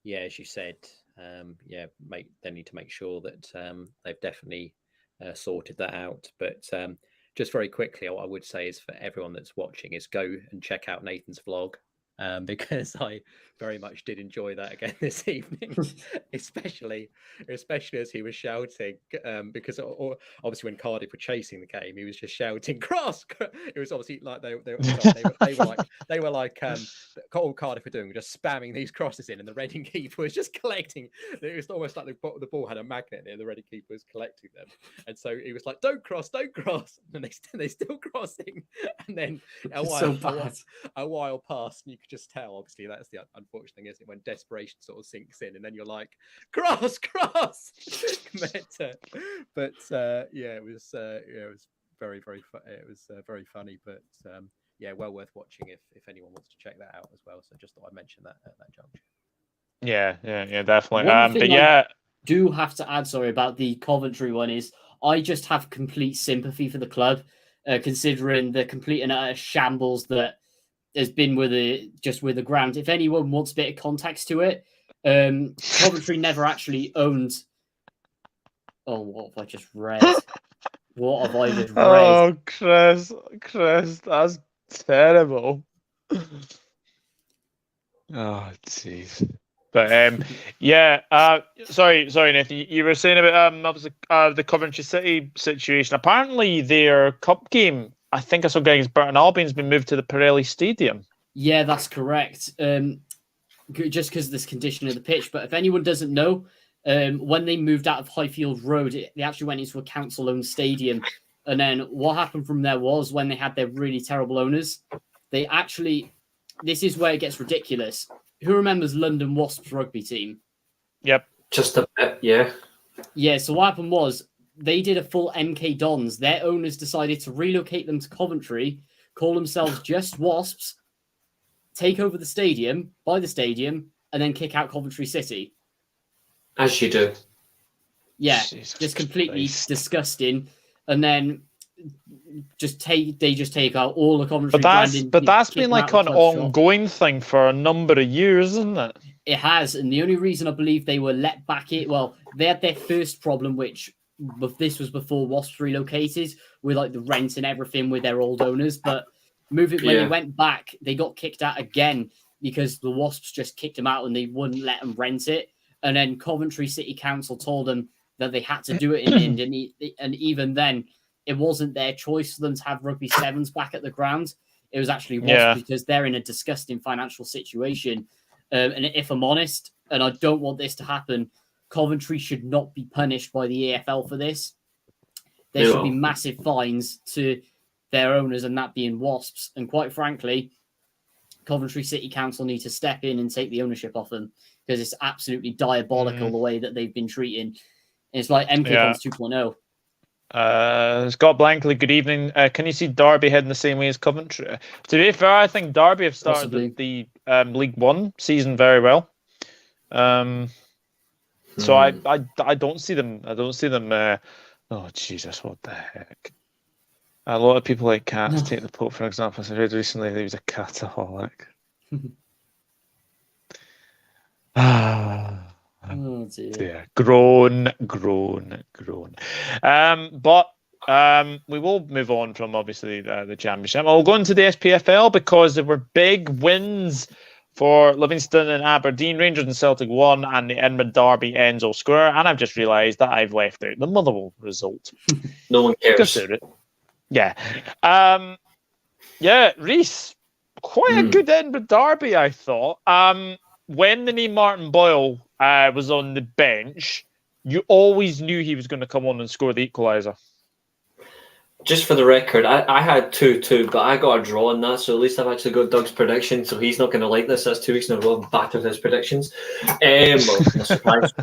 [SPEAKER 5] yeah, as you said, they need to make sure that they've definitely sorted that out. But just very quickly, what I would say is for everyone that's watching is go and check out Nathan's vlog. Because I very much did enjoy that again this evening, especially as he was shouting. Because obviously when Cardiff were chasing the game, he was just shouting "cross." It was obviously like they were like all Cardiff were doing, just spamming these crosses in, and the Reading keeper was just collecting. It was almost like the ball had a magnet, and the Reading keeper was collecting them. And so he was like, "Don't cross," and they still crossing. And then a while passed, and you could just tell, obviously, that's the unfortunate thing, isn't it? When desperation sort of sinks in, and then you're like, cross. But it was very, very very funny. But well worth watching if anyone wants to check that out as well. So just thought I'd mention that at that juncture.
[SPEAKER 1] Yeah, definitely.
[SPEAKER 3] One thing
[SPEAKER 1] but yeah,
[SPEAKER 3] I do have to add, sorry, about the Coventry one is I just have complete sympathy for the club, considering the complete and utter shambles that has been with the ground. If anyone wants a bit of context to it, Coventry never actually owned. Oh, what have I just read?
[SPEAKER 1] Oh, Chris, that's terrible. Oh, jeez. But sorry, Nathan. You were saying about the Coventry City situation. Apparently, their cup game, I think I saw against Burton Albion, has been moved to the Pirelli Stadium.
[SPEAKER 3] Yeah, that's correct. Just because of this condition of the pitch. But if anyone doesn't know, when they moved out of Highfield Road, they actually went into a council-owned stadium. And then what happened from there was when they had their really terrible owners, they actually... This is where it gets ridiculous. Who remembers London Wasps rugby team?
[SPEAKER 1] Yep.
[SPEAKER 4] Just a bit, yeah.
[SPEAKER 3] Yeah, so what happened was they did a full MK Dons. Their owners decided to relocate them to Coventry, call themselves just Wasps, take over the stadium, buy the stadium, and then kick out Coventry City.
[SPEAKER 4] As you do.
[SPEAKER 3] Yeah,
[SPEAKER 1] Jesus
[SPEAKER 3] just completely
[SPEAKER 1] Christ.
[SPEAKER 3] disgusting. And then they just take out all the Coventry branding.
[SPEAKER 1] But that's
[SPEAKER 3] kick
[SPEAKER 1] been
[SPEAKER 3] them
[SPEAKER 1] like
[SPEAKER 3] out
[SPEAKER 1] an
[SPEAKER 3] the club shop.
[SPEAKER 1] ongoing thing for a number of years, isn't it?
[SPEAKER 3] It has, and the only reason I believe they were let back in, well, they had their first problem, which this was before Wasps relocated, with like the rent and everything with their old owners. But when they went back, they got kicked out again because the Wasps just kicked them out and they wouldn't let them rent it. And then Coventry City Council told them that they had to do it in the end, and even then, it wasn't their choice for them to have rugby sevens back at the ground. It was actually Wasps because they're in a disgusting financial situation. And if I'm honest, and I don't want this to happen, Coventry should not be punished by the EFL for this. There should be massive fines to their owners, and that being Wasps. And quite frankly, Coventry City Council need to step in and take the ownership off them because it's absolutely diabolical the way that they've been treating. It's like MK Dons 2.0.
[SPEAKER 1] Scott Blankley, good evening. Can you see Derby heading the same way as Coventry? To be fair, I think Derby have started the League One season very well. So I don't see them. Oh Jesus, what the heck? A lot of people like cats. Take the Pope for example. I read recently that he was a cataholic.
[SPEAKER 3] Oh dear.
[SPEAKER 1] Groan. But we will move on from obviously the Championship. We'll go into the SPFL because there were big wins for Livingston and Aberdeen. Rangers and Celtic won, and the Edinburgh Derby ends all square. And I've just realised that I've left out the Motherwell result.
[SPEAKER 4] No one cares.
[SPEAKER 1] Consider it. Yeah. Reese, quite a good Edinburgh Derby, I thought. When the name Martin Boyle was on the bench, you always knew he was going to come on and score the equaliser.
[SPEAKER 4] Just for the record, I had 2-2, but I got a draw on that, so at least I've actually got Doug's prediction, so he's not going to like this. That's 2 weeks in a row I've battered his predictions. Well, not surprised.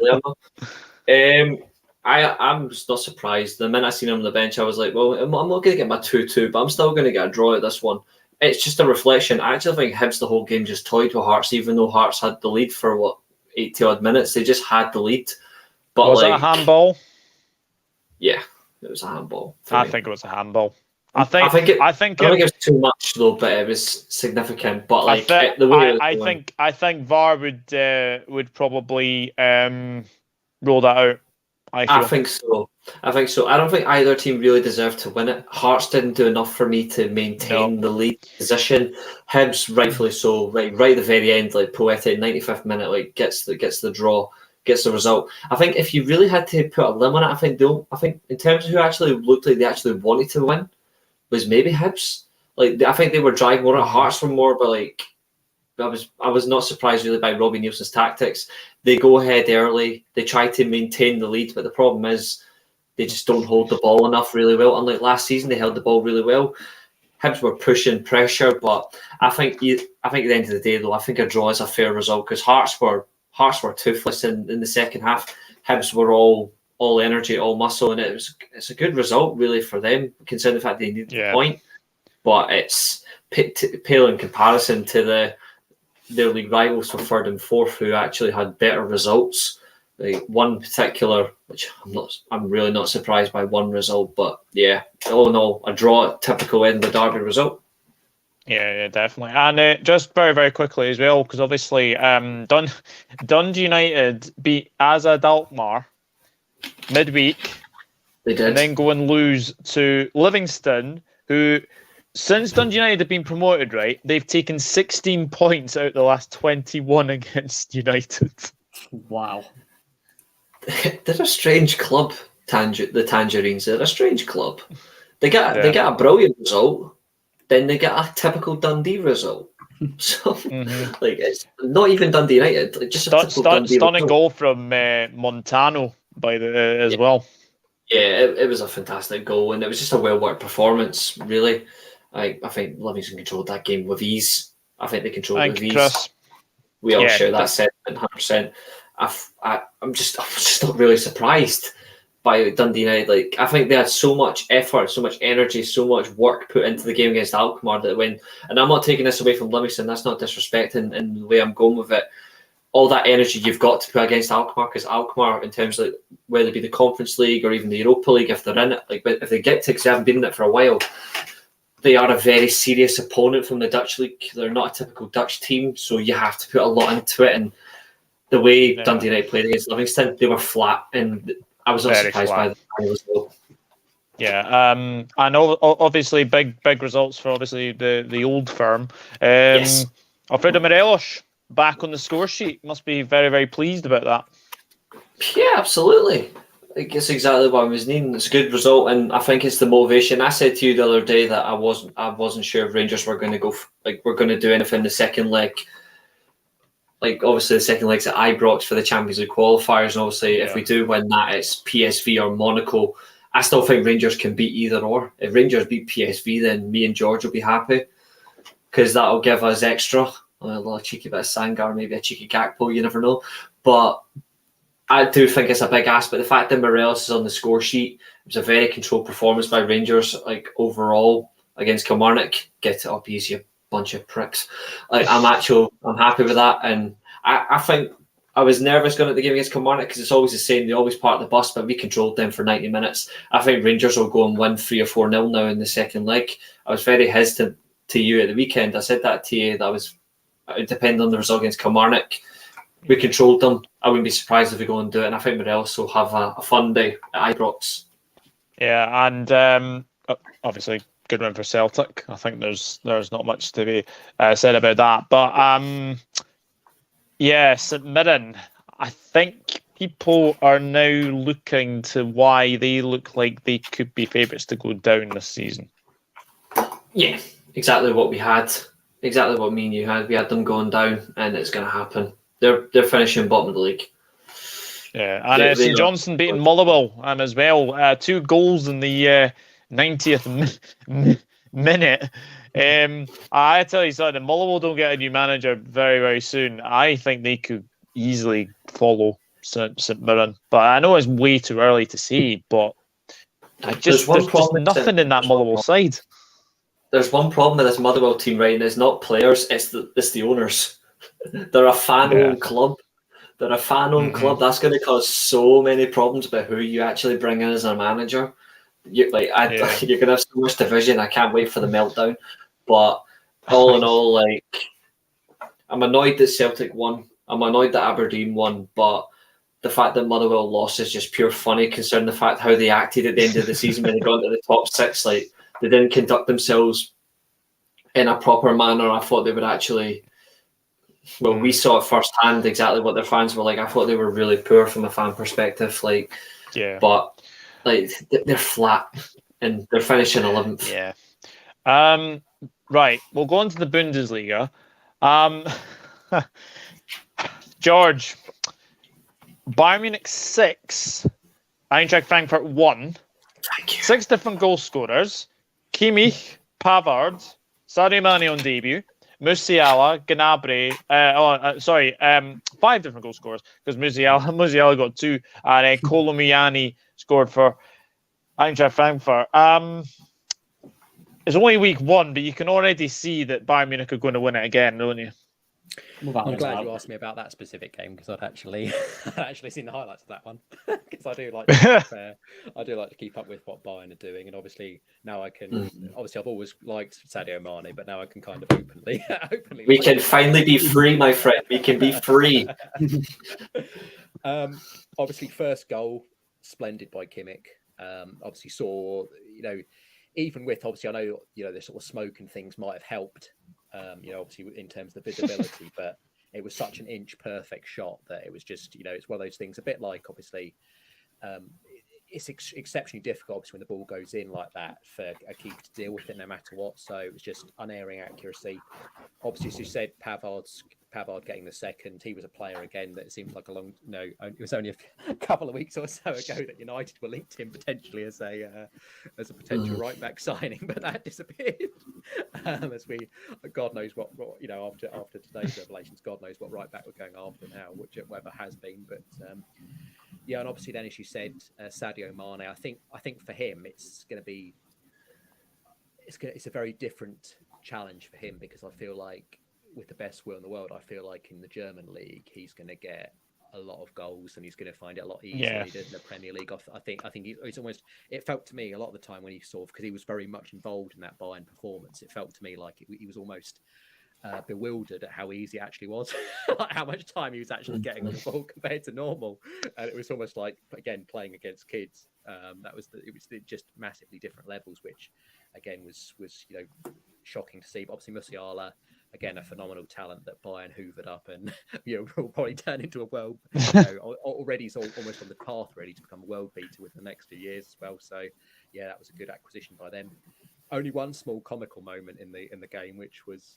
[SPEAKER 4] I'm just not surprised. The minute I seen him on the bench, I was like, well, I'm not going to get my 2-2, but I'm still going to get a draw at this one. it's just a reflection. I actually think Hibs the whole game just toyed with Hearts, even though Hearts had the lead for 80 odd minutes. They just had the lead. But
[SPEAKER 1] was it a handball?
[SPEAKER 4] Yeah, it was a handball.
[SPEAKER 1] I think it was a handball. I
[SPEAKER 4] don't
[SPEAKER 1] think
[SPEAKER 4] think it was too much though, but it was significant. But like the way
[SPEAKER 1] I think VAR would probably roll that out. I
[SPEAKER 4] think so. I don't think either team really deserved to win it. Hearts didn't do enough for me to maintain the lead position. Hibs, rightfully so, right at the very end, like poetic 95th minute, like gets the draw, gets the result. I think if you really had to put a limit on it, I think in terms of who actually looked like they actually wanted to win was maybe Hibs. Like I think they were driving more. Hearts were more, but like I was not surprised really by Robbie Nielsen's tactics. They go ahead early. They try to maintain the lead, but the problem is they just don't hold the ball enough really well. Unlike last season, they held the ball really well. Hibs were pushing pressure, but I think at the end of the day, though, I think a draw is a fair result because Hearts were toothless in the second half. Hibs were all energy, all muscle, and it's a good result really for them, considering the fact they needed the point. But it's pale in comparison to their league rivals for third and fourth, who actually had better results. Like one particular, which I'm really not surprised by one result, but yeah, all in all, a draw, typical end of the derby result.
[SPEAKER 1] Yeah, definitely. And just very, very quickly as well, because obviously Dundee United beat Asa Dalkmaar midweek.
[SPEAKER 4] They did.
[SPEAKER 1] And then go and lose to Livingston, who, since Dundee United have been promoted, right, they've taken 16 points out of the last 21 against United.
[SPEAKER 3] Wow.
[SPEAKER 4] They're a strange club, the Tangerines. They're a strange club. They get a brilliant result, then they get a typical Dundee result. So, like, it's not even Dundee United. Like, just a typical Dundee
[SPEAKER 1] stunning
[SPEAKER 4] result.
[SPEAKER 1] goal from Montano as well.
[SPEAKER 4] Yeah, it was a fantastic goal, and it was just a well-worked performance, really. I think Livingston controlled that game with ease. I think they controlled it with ease.
[SPEAKER 1] Chris.
[SPEAKER 4] We all share that sentiment 100%. I'm just not really surprised by Dundee United. Like, I think they had so much effort, so much energy, so much work put into the game against Alkmaar that when, and I'm not taking this away from Livingston, that's not disrespecting in the way I'm going with it. All that energy you've got to put against Alkmaar, because Alkmaar, in terms of whether it be the Conference League or even the Europa League, if they're in it, like if they get to, because they haven't been in it for a while, they are a very serious opponent from the Dutch league. They're not a typical Dutch team, so you have to put a lot into it. And the way Dundee United played against Livingston, they were flat, and I was not surprised by the final result.
[SPEAKER 1] Yeah, and obviously big results for obviously the old firm. Alfredo Morelos back on the score sheet. Must be very, very pleased about that.
[SPEAKER 4] Yeah, absolutely. I guess exactly what I was needing. It's a good result, and I think it's the motivation. I said to you the other day that I wasn't sure if Rangers were going to go we're going to do anything in the second leg. Like, obviously the second leg's at Ibrox for the Champions League qualifiers, and obviously if we do win that, it's PSV or Monaco. I still think Rangers can beat either or. If Rangers beat PSV, then me and George will be happy, because that'll give us extra. A little cheeky bit of Sangar, maybe a cheeky Gakpo, you never know. But I do think it's a big aspect. The fact that Morelos is on the score sheet, it was a very controlled performance by Rangers, like overall against Kilmarnock. Get it up easy, you bunch of pricks. Like, I'm happy with that, and I think I was nervous going at the game against Kilmarnock because it's always the same. They always park the bus, but we controlled them for 90 minutes. I think Rangers will go and win 3 or 4-0 now in the second leg. I was very hesitant to you at the weekend. I said that to you, that it depended on the result against Kilmarnock. We controlled them. I wouldn't be surprised if we go and do it. And I think Morelos will have a fun day at Ibrox. Yeah,
[SPEAKER 1] and obviously good win for Celtic. I think there's not much to be said about that. But St Mirren, I think people are now looking to why they look like they could be favourites to go down this season.
[SPEAKER 4] Yeah, exactly what we had. Exactly what me and you had. We had them going down, and it's going to happen. They're finishing bottom of the league.
[SPEAKER 1] Yeah, and St Johnstone beating Motherwell as well. 2 goals in the 90th minute. I tell you something, Motherwell don't get a new manager very, very soon. I think they could easily follow St Mirren. But I know it's way too early to see, but there's just nothing in that Motherwell side.
[SPEAKER 4] there's one problem with this Motherwell team, right? And it's not players, it's the owners. They're a fan-owned club. They're a fan-owned club. That's going to cause so many problems about who you actually bring in as a manager. You're going to have so much division. I can't wait for the meltdown. But all in all, like, I'm annoyed that Celtic won. I'm annoyed that Aberdeen won. But the fact that Motherwell lost is just pure funny, considering the fact how they acted at the end of the season when they got into the top six. Like, they didn't conduct themselves in a proper manner. I thought they would actually... Well, we saw it firsthand exactly what their fans were like. I thought they were really poor from a fan perspective. But they're flat and they're finishing 11th.
[SPEAKER 1] Yeah. Right. We'll go on to the Bundesliga. George, Bayern Munich 6, Eintracht Frankfurt 1.
[SPEAKER 4] Thank you.
[SPEAKER 1] 6 different goal scorers: Kimmich, Pavard, Sadio Mane on debut, Musiala, Gnabry. 5 different goal scorers because Musiala got 2, and Kolomouani scored for Eintracht Frankfurt. It's only week 1, but you can already see that Bayern Munich are going to win it again, don't you?
[SPEAKER 5] I'm glad you asked me about that specific game because I'd actually seen the highlights of that one because I do like to keep up with what Bayern are doing, and obviously now I can. Obviously, I've always liked Sadio Mane, but now I can kind of openly.
[SPEAKER 4] We can finally be free, my friend. We can be free.
[SPEAKER 5] Obviously, first goal, splendid by Kimmich. Obviously, saw even with obviously I know the sort of smoke and things might have helped. Obviously in terms of the visibility, but it was such an inch perfect shot that it was just, it's one of those things, a bit like obviously it's exceptionally difficult obviously when the ball goes in like that for a keeper to deal with it no matter what. So it was just unerring accuracy. Obviously, as you said, Pavard getting the second. He was a player again that it seems like it was only a couple of weeks or so ago that United were linked to him potentially as a potential right back signing, but that disappeared. As God knows what after today's revelations, God knows what right back we're going after now, whichever has been. But and obviously then, as you said, Sadio Mane. I think for him it's a very different challenge for him because I feel like with the best will in the world, I feel like in the German league he's going to get a lot of goals and he's going to find it a lot easier than in the Premier League. I think he's almost. It felt to me a lot of the time when he because he was very much involved in that Bayern performance. It felt to me like he was almost bewildered at how easy it actually was, like how much time he was actually getting on the ball compared to normal, and it was almost like again playing against kids. It was just massively different levels, which again was shocking to see. But obviously Musiala, again, a phenomenal talent that Bayern hoovered up and will probably turn into a world. Already he's almost on the path really to become a world beater within the next few years as well. So yeah, that was a good acquisition by them. Only one small comical moment in the game, which was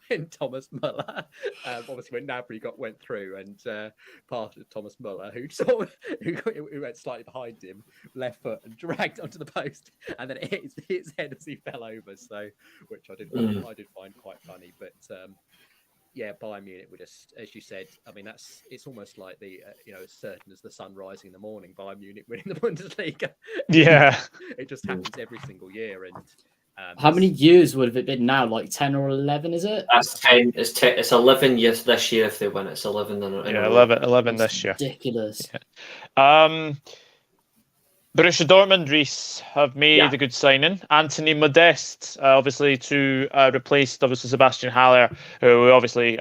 [SPEAKER 5] when Thomas Muller, obviously when Gnabry went through and passed to Thomas Muller, who went slightly behind him, left foot and dragged onto the post, and then it hit his head as he fell over. So, which I did find quite funny, but. Bayern Munich were just, as you said. I mean, it's almost like as certain as the sun rising in the morning. Bayern Munich winning the Bundesliga.
[SPEAKER 1] Yeah,
[SPEAKER 5] it just happens every single year. And
[SPEAKER 3] how many years would have it been now? Like 10 or 11? Is it?
[SPEAKER 4] That's 10. It's 11 years this year if they win. It's 11.
[SPEAKER 1] 11 this year.
[SPEAKER 3] Ridiculous.
[SPEAKER 1] Yeah. Borussia Dortmund, Reece, have made a good signing. Anthony Modeste, obviously, to replace Sebastian Haller, who we obviously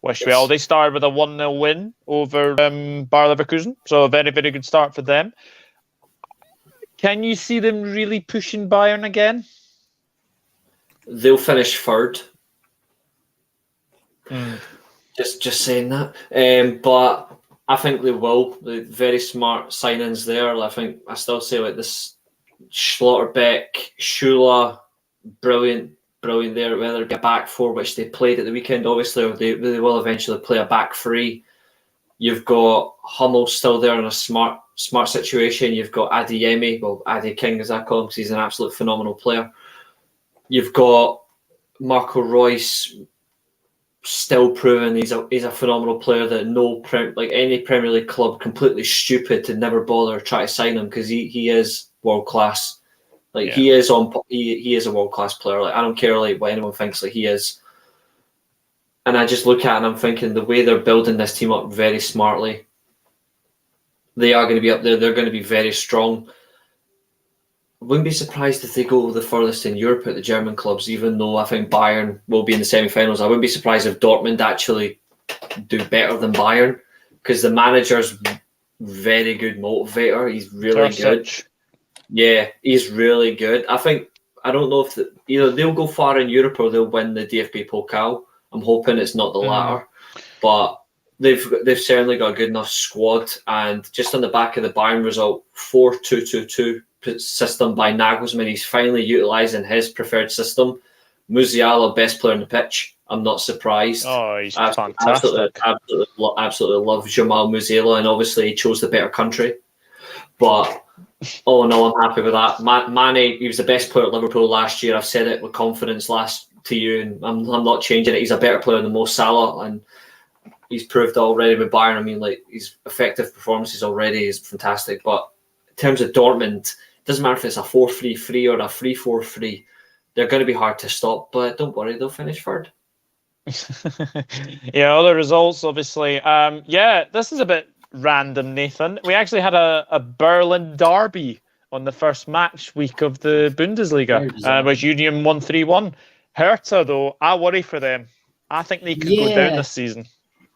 [SPEAKER 1] wish well. They started with a 1-0 win over Bayer Leverkusen, so a very, very good start for them. Can you see them really pushing Bayern again?
[SPEAKER 4] They'll finish third. Just saying that. But I think they will. Very smart signings there. I still say like this Schlotterbeck, Schula, brilliant there. Whether it be a back four, which they played at the weekend, obviously, or they will eventually play a back three. You've got Hummel still there in a smart situation. You've got Adeyemi, Adi King as I call him, because he's an absolute phenomenal player. You've got Marco Reus, still proving he's a phenomenal player that any Premier League club completely stupid to never bother try to sign him because he is world class. Like he is he is a world class player. Like I don't care like what anyone thinks. Like he is. And I just look at it and I'm thinking the way they're building this team up very smartly. They are going to be up there. They're going to be very strong. I wouldn't be surprised if they go the furthest in Europe at the German clubs, even though I think Bayern will be in the semi-finals. I wouldn't be surprised if Dortmund actually do better than Bayern because the manager's very good motivator. He's really good. Yeah, he's really good. I don't know if either they'll go far in Europe or they'll win the DFB Pokal. I'm hoping it's not the latter, but they've certainly got a good enough squad. And just on the back of the Bayern result, 4-2-2-2 system by Nagelsmann, he's finally utilising his preferred system. Musiala, best player on the pitch. I'm not surprised.
[SPEAKER 1] Oh, he's fantastic.
[SPEAKER 4] Absolutely love Jamal Musiala, and obviously he chose the better country. But oh no, I'm happy with that. Mane, he was the best player at Liverpool last year. I've said it with confidence to you, and I'm not changing it. He's a better player than Mo Salah, and he's proved already with Bayern. I mean, like his effective performances already is fantastic. But in terms of Dortmund, it doesn't matter if it's a 4-3-3 or a 3-4-3. They're going to be hard to stop, but don't worry, they'll finish third.
[SPEAKER 1] Yeah, other results, obviously. This is a bit random, Nathan. We actually had a Berlin derby on the first match week of the Bundesliga, which Union won 3-1. Hertha, though, I worry for them. I think they could go down this season.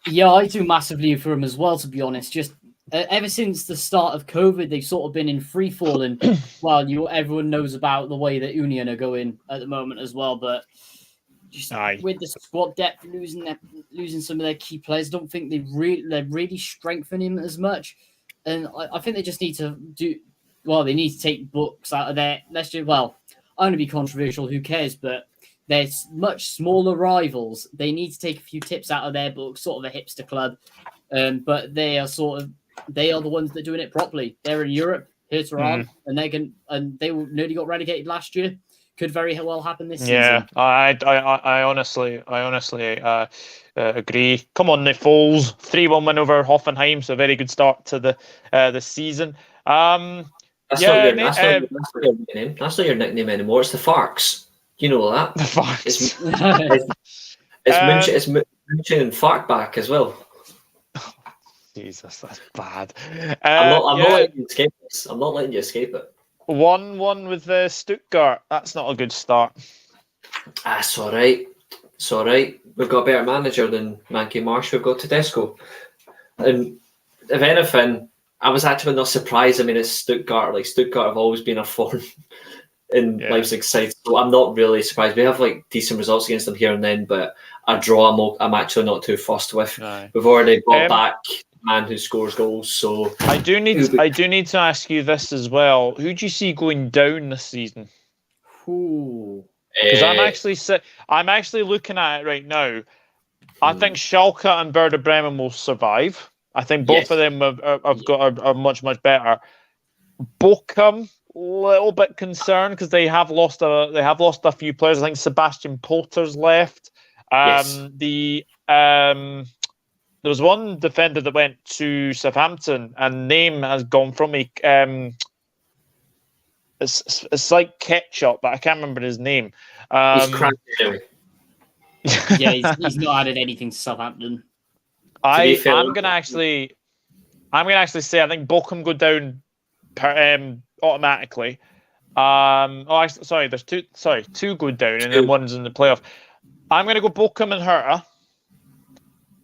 [SPEAKER 3] Yeah, I do massively for them as well, to be honest. Just ever since the start of COVID, they've sort of been in free fall, and everyone knows about the way that Union are going at the moment as well. But just with the squad depth losing some of their key players, I don't think they're really strengthening as much. And I think they just need to they need to take books out of their. I'm going to be controversial. Who cares? But they're much smaller rivals. They need to take a few tips out of their book, sort of a hipster club. But they are the ones that are doing it properly. They're in Europe, Hertha on, and they nearly got relegated last year. Could very well happen this season.
[SPEAKER 1] Yeah, I honestly agree. Come on, the Foles, 3-1 win over Hoffenheim, so a very good start to the season.
[SPEAKER 4] That's not your name. That's not your nickname anymore. It's the Farks. You know that.
[SPEAKER 1] The Farks.
[SPEAKER 4] It's München and Farkback as well.
[SPEAKER 1] Jesus, that's bad.
[SPEAKER 4] I'm not letting you escape this. I'm not letting you escape it.
[SPEAKER 1] 1-1 with Stuttgart. That's not a good start.
[SPEAKER 4] That's all right. It's all right. We've got a better manager than Mankey Marsh. We've got Tedesco. And if anything, I was actually not surprised. I mean, it's Stuttgart. Like, Stuttgart have always been a thorn in Leipzig's side. So I'm not really surprised. We have, decent results against them here and then, but a draw I'm actually not too fussed with. No. We've already got back man who scores goals. So
[SPEAKER 1] I do need to ask you this as well. Who do you see going down this season? Because I'm actually looking at it right now. I think Schalke and Werder Bremen will survive. I think both of them are much better. Bochum, a little bit concerned because they have lost a few players. I think Sebastian Polter's left. There was one defender that went to Southampton, and name has gone from me. It's like ketchup, but I can't remember his name.
[SPEAKER 4] He's cracked.
[SPEAKER 3] He's not added anything to Southampton.
[SPEAKER 1] I'm gonna actually say I think Bochum go down automatically. There's two go down, and then one's in the playoff. I'm gonna go Bochum and Hertha.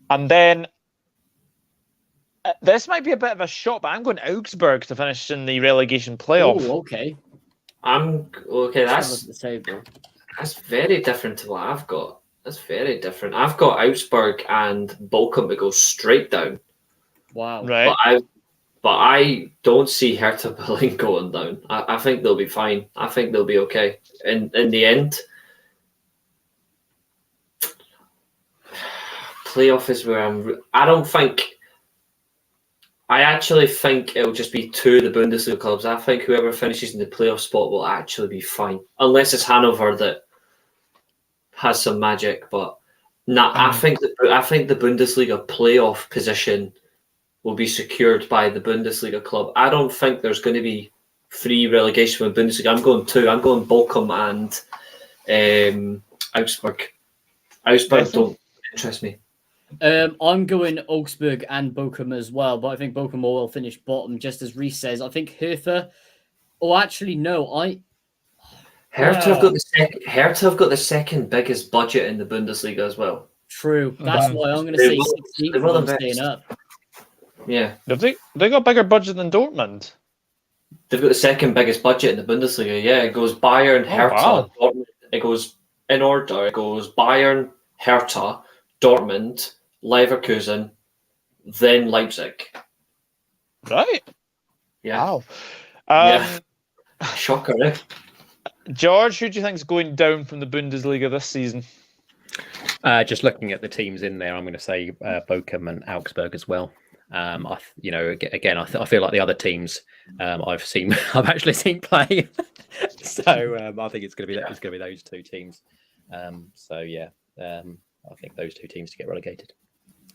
[SPEAKER 1] And then this might be a bit of a shot, but I'm going Augsburg to finish in the relegation playoff.
[SPEAKER 3] Oh, okay.
[SPEAKER 4] That's very different to what I've got. That's very different. I've got Augsburg and Bochum to go straight down.
[SPEAKER 3] Wow.
[SPEAKER 1] Right.
[SPEAKER 4] But I don't see Hertha Berlin going down. I think they'll be fine. I think they'll be okay. In the end, playoff is where I actually think it'll just be two of the Bundesliga clubs. I think whoever finishes in the playoff spot will actually be fine, unless it's Hanover that has some magic. But I think the Bundesliga playoff position will be secured by the Bundesliga club. I don't think there's going to be 3 relegation from Bundesliga. I'm going 2. I'm going Bochum and Augsburg. Augsburg don't interest me.
[SPEAKER 3] I'm going Augsburg and Bochum as well, but I think Bochum will finish bottom, just as Reece says. I think Hertha. Oh, actually, no.
[SPEAKER 4] Hertha have got the second biggest budget in the Bundesliga as well.
[SPEAKER 3] True. That's why I'm going to say 16th for them staying up.
[SPEAKER 4] Yeah.
[SPEAKER 1] They got a bigger budget than Dortmund.
[SPEAKER 4] They've got the second biggest budget in the Bundesliga. Yeah, it goes Bayern, Hertha, Dortmund. It goes in order. It goes Bayern, Hertha, Dortmund, Leverkusen, then Leipzig.
[SPEAKER 1] Right.
[SPEAKER 4] Yeah.
[SPEAKER 1] Wow.
[SPEAKER 4] Yeah. Shocker, eh?
[SPEAKER 1] George, who do you think is going down from the Bundesliga this season?
[SPEAKER 5] Just looking at the teams in there, I'm going to say Bochum and Augsburg as well. I feel like the other teams I've actually seen play, so I think it's going to be those 2 teams. I think those 2 teams to get relegated.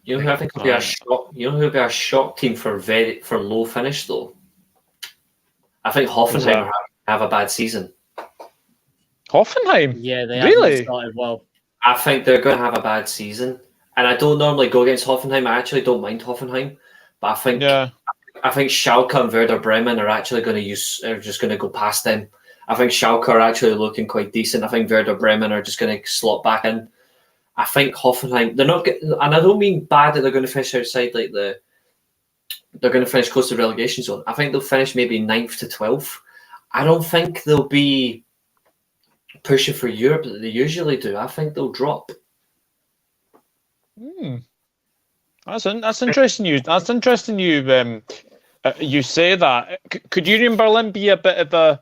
[SPEAKER 4] You know who I think will be a shock. You know who will be a shock team for low finish though. I think Hoffenheim have a bad season.
[SPEAKER 1] Hoffenheim?
[SPEAKER 3] Yeah, they
[SPEAKER 1] really
[SPEAKER 3] started well.
[SPEAKER 4] I think they're going to have a bad season, and I don't normally go against Hoffenheim. I actually don't mind Hoffenheim, but I think Schalke and Werder Bremen are actually going to go past them. I think Schalke are actually looking quite decent. I think Werder Bremen are just going to slot back in. I think Hoffenheim, they're not getting, and I don't mean bad that they're going to finish outside they're going to finish close to the relegation zone. I think they'll finish maybe 9th to 12th. I don't think they'll be pushing for Europe that they usually do. I think they'll drop.
[SPEAKER 1] That's interesting. That's interesting. You say that. Could Union Berlin be a bit of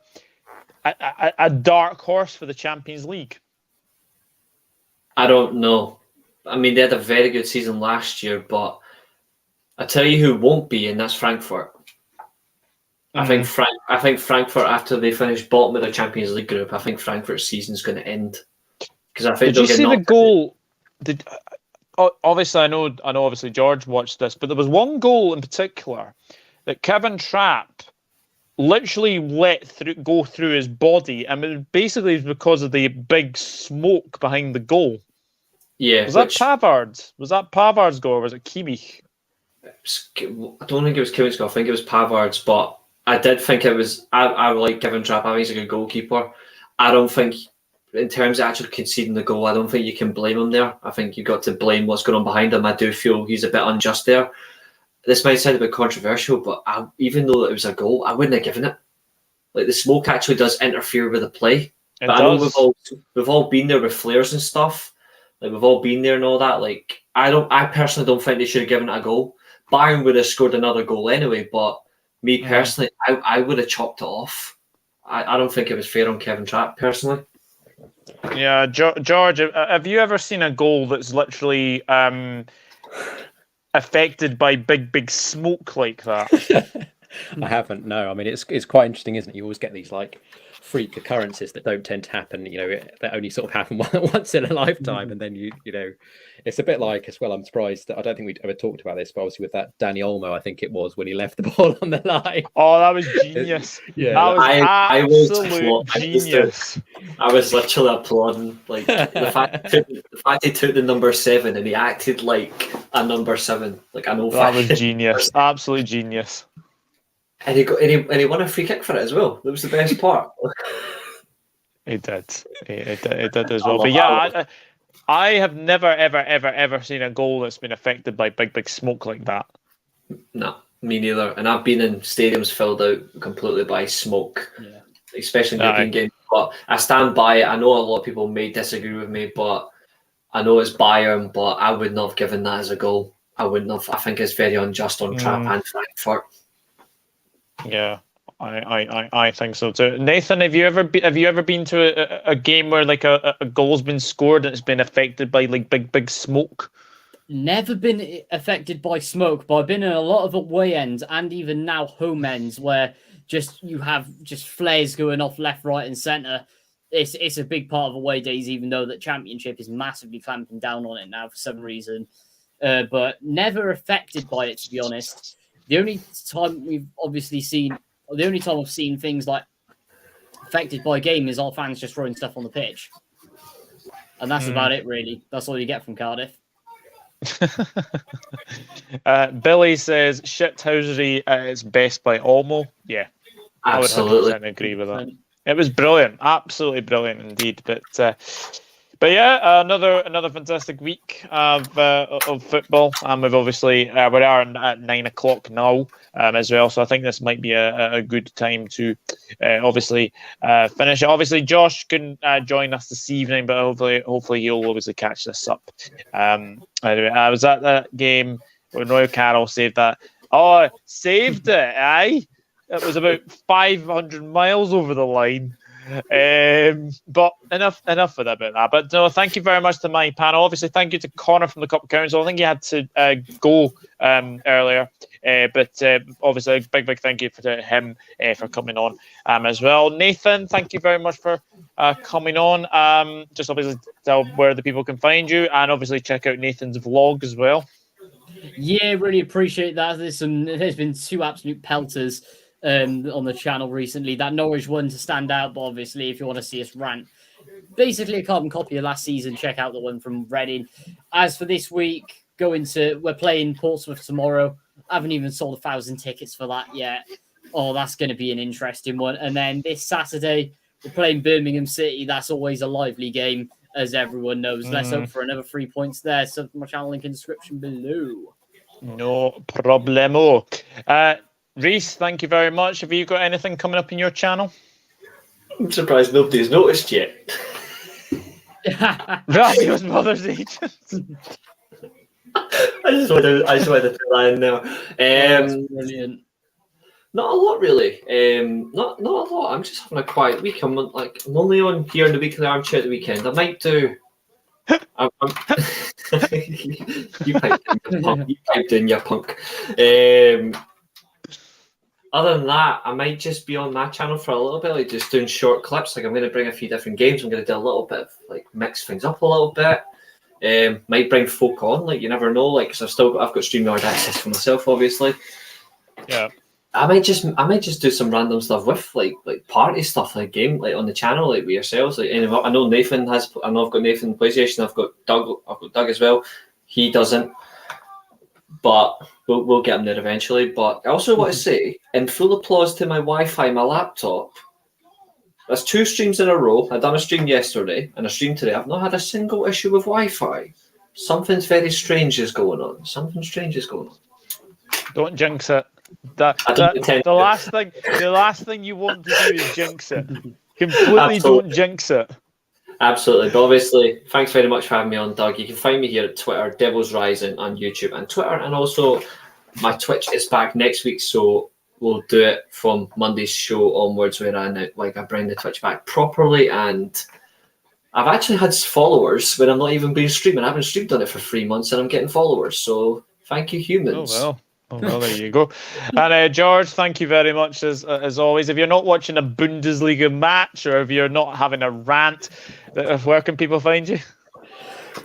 [SPEAKER 1] a dark horse for the Champions League?
[SPEAKER 4] I don't know. I mean, they had a very good season last year, but I tell you who won't be, and that's Frankfurt. I think Frankfurt, after they finish bottom of the Champions League group, I think Frankfurt's season's going to end. Because I think
[SPEAKER 1] did you see the goal? Obviously, I know. Obviously, George watched this, but there was one goal in particular that Kevin Trapp literally let go through his body, and it basically was because of the big smoke behind the goal.
[SPEAKER 4] Yeah,
[SPEAKER 1] that Pavard's? Was that Pavard's goal, or was it Kimmich?
[SPEAKER 4] I don't think it was Kimmich's goal. I think it was Pavard's, but I did think it was. I like Kevin Trapp. I think he's a good goalkeeper. I don't think, in terms of actually conceding the goal, I don't think you can blame him there. I think you've got to blame what's going on behind him. I do feel he's a bit unjust there. This might sound a bit controversial, but even though it was a goal, I wouldn't have given it. Like, the smoke actually does interfere with the play. But I know we've all been there with flares and stuff. Like, we've all been there and all that. Like, I personally don't think they should have given it a goal. Bayern would have scored another goal anyway, but me personally, I would have chalked it off. I don't think it was fair on Kevin Trapp, personally.
[SPEAKER 1] Yeah, George, have you ever seen a goal that's literally affected by big smoke like that?
[SPEAKER 5] I haven't. No, I mean it's quite interesting, isn't it? You always get these like freak occurrences that don't tend to happen. That only sort of happen once in a lifetime, and then you know, it's a bit like as well. I'm surprised that I don't think we'd ever talked about this, but obviously with that Danny Olmo, I think it was when he left the ball on the line.
[SPEAKER 1] Oh, that was genius!
[SPEAKER 5] Yeah,
[SPEAKER 1] that was absolute genius.
[SPEAKER 4] I was literally applauding, like the fact he took the number 7 and he acted like a number 7, like an old.
[SPEAKER 1] That was genius, absolute genius.
[SPEAKER 4] And he won a free kick for it as well. That was the best part.
[SPEAKER 1] He did. He did as well. But yeah, I have never ever seen a goal that's been affected by big smoke like that.
[SPEAKER 4] No, me neither. And I've been in stadiums filled out completely by smoke, especially in European games. But I stand by it. I know a lot of people may disagree with me, but I know it's Bayern, but I would not have given that as a goal. I wouldn't have. I think it's very unjust on Trapp and Frankfurt.
[SPEAKER 1] Yeah, I think so too. Nathan, have you ever been to a game where like a goal's been scored and it's been affected by like big smoke?
[SPEAKER 3] Never been affected by smoke, but I've been in a lot of away ends and even now home ends where you have flares going off left, right, and centre. It's a big part of away days, even though the Championship is massively clamping down on it now for some reason. But never affected by it, to be honest. The only time we've obviously seen The only time I've seen things like affected by game is our fans just throwing stuff on the pitch. And that's about it, really. That's all you get from Cardiff.
[SPEAKER 1] Billy says shithousery at its best by Olmo. Yeah,
[SPEAKER 4] absolutely.
[SPEAKER 1] I would 100% agree with that. It was brilliant, absolutely brilliant indeed. But yeah, another fantastic week of football. We've obviously we are at 9 o'clock now as well. So I think this might be a good time to obviously finish it. Obviously, Josh couldn't join us this evening, but hopefully he'll obviously catch this up. Anyway, I was at that game when Royal Carroll saved that. Oh, saved it, aye. It was about 500 miles over the line. But enough for that about that. But no, thank you very much to my panel. Obviously, thank you to Connor from the Cup Council. I think he had to go earlier, but obviously a big thank you to him for coming on as well. Nathan, thank you very much for coming on. Just obviously tell where the people can find you, and obviously check out Nathan's vlog as well.
[SPEAKER 3] Yeah, really appreciate that. There's been 2 absolute pelters on the channel recently. That Norwich one to stand out, but obviously if you want to see us rant, basically a carbon copy of last season, check out the one from Reading. As for this week, we're playing Portsmouth tomorrow. I haven't even sold 1,000 tickets for that yet. Oh, that's going to be an interesting one. And then this Saturday, we're playing Birmingham City. That's always a lively game, as everyone knows. Let's hope for another 3 points there. So my channel link in the description below.
[SPEAKER 1] No problemo. Reese, thank you very much. Have you got anything coming up in your channel?
[SPEAKER 4] I'm surprised nobody's noticed yet.
[SPEAKER 1] Radio's Mother's Agents.
[SPEAKER 4] I just wanted to put that in there.
[SPEAKER 3] That's brilliant.
[SPEAKER 4] Not a lot, really. Not a lot. I'm just having a quiet week. I'm only on here in the weekly armchair at the weekend. I might do. You piped in, you punk. Other than that, I might just be on my channel for a little bit, like just doing short clips. Like I'm going to bring a few different games. I'm going to do a little bit of mix things up a little bit. Might bring folk on, you never know. Because I've got StreamYard access for myself, obviously.
[SPEAKER 1] Yeah.
[SPEAKER 4] I might just do some random stuff with like party stuff, game on the channel, with yourselves. I know Nathan has. I know I've got Nathan PlayStation. I've got Doug as well. He doesn't. But we'll get him there eventually. But I also want to say, in full applause to my Wi-Fi, my laptop, that's 2 streams in a row. I done a stream yesterday and a stream today. I've not had a single issue with Wi-Fi. Something's very strange is going on.
[SPEAKER 1] Don't jinx it. The last thing you want to do is jinx it. Completely don't jinx it.
[SPEAKER 4] Absolutely. But obviously, thanks very much for having me on, Doug. You can find me here at Twitter, Devils Rising on YouTube and Twitter. And also, my Twitch is back next week, so we'll do it from Monday's show onwards, where I bring the Twitch back properly. And I've actually had followers when I'm not even been streaming. I haven't streamed on it for 3 months, and I'm getting followers. So thank you, humans.
[SPEAKER 1] Oh, well, there you go. And George, thank you very much as always. If you're not watching a Bundesliga match, or if you're not having a rant, where can people find you?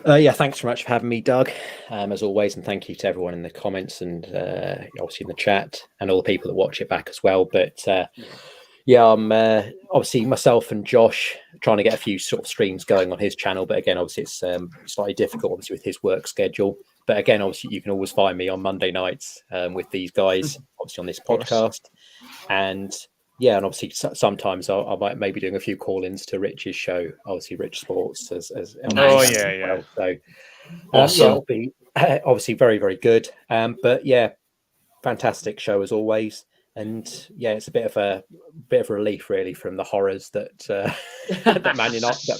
[SPEAKER 5] Yeah, thanks very much for having me, Doug, as always, and thank you to everyone in the comments and obviously in the chat and all the people that watch it back as well. But yeah, I'm obviously myself and Josh trying to get a few sort of streams going on his channel, but again, obviously it's slightly difficult, obviously, with his work schedule. But again, obviously, you can always find me on Monday nights with these guys, obviously on this podcast. And yeah, and obviously sometimes I might maybe doing a few call-ins to Rich's show, obviously Rich Sports. So
[SPEAKER 4] awesome.
[SPEAKER 5] Yeah, it'll be obviously very, very good. But yeah, fantastic show as always. And yeah, it's a bit of a relief really from the horrors that that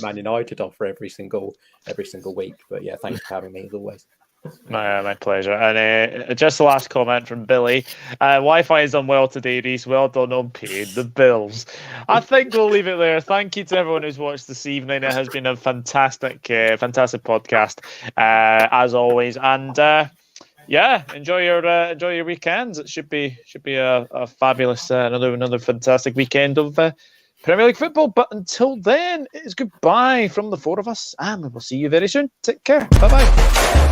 [SPEAKER 5] Man United offer every single week. But yeah, thanks for having me as always.
[SPEAKER 1] My pleasure. And just the last comment from Billy. Wi-Fi is done well today, Reese. Well done on paying the bills. I think we'll leave it there. Thank you to everyone who's watched this evening. It has been a fantastic podcast as always. And yeah, enjoy your weekends. It should be a fabulous another fantastic weekend of Premier League football. But until then, it is goodbye from the 4 of us, and we will see you very soon. Take care. Bye bye.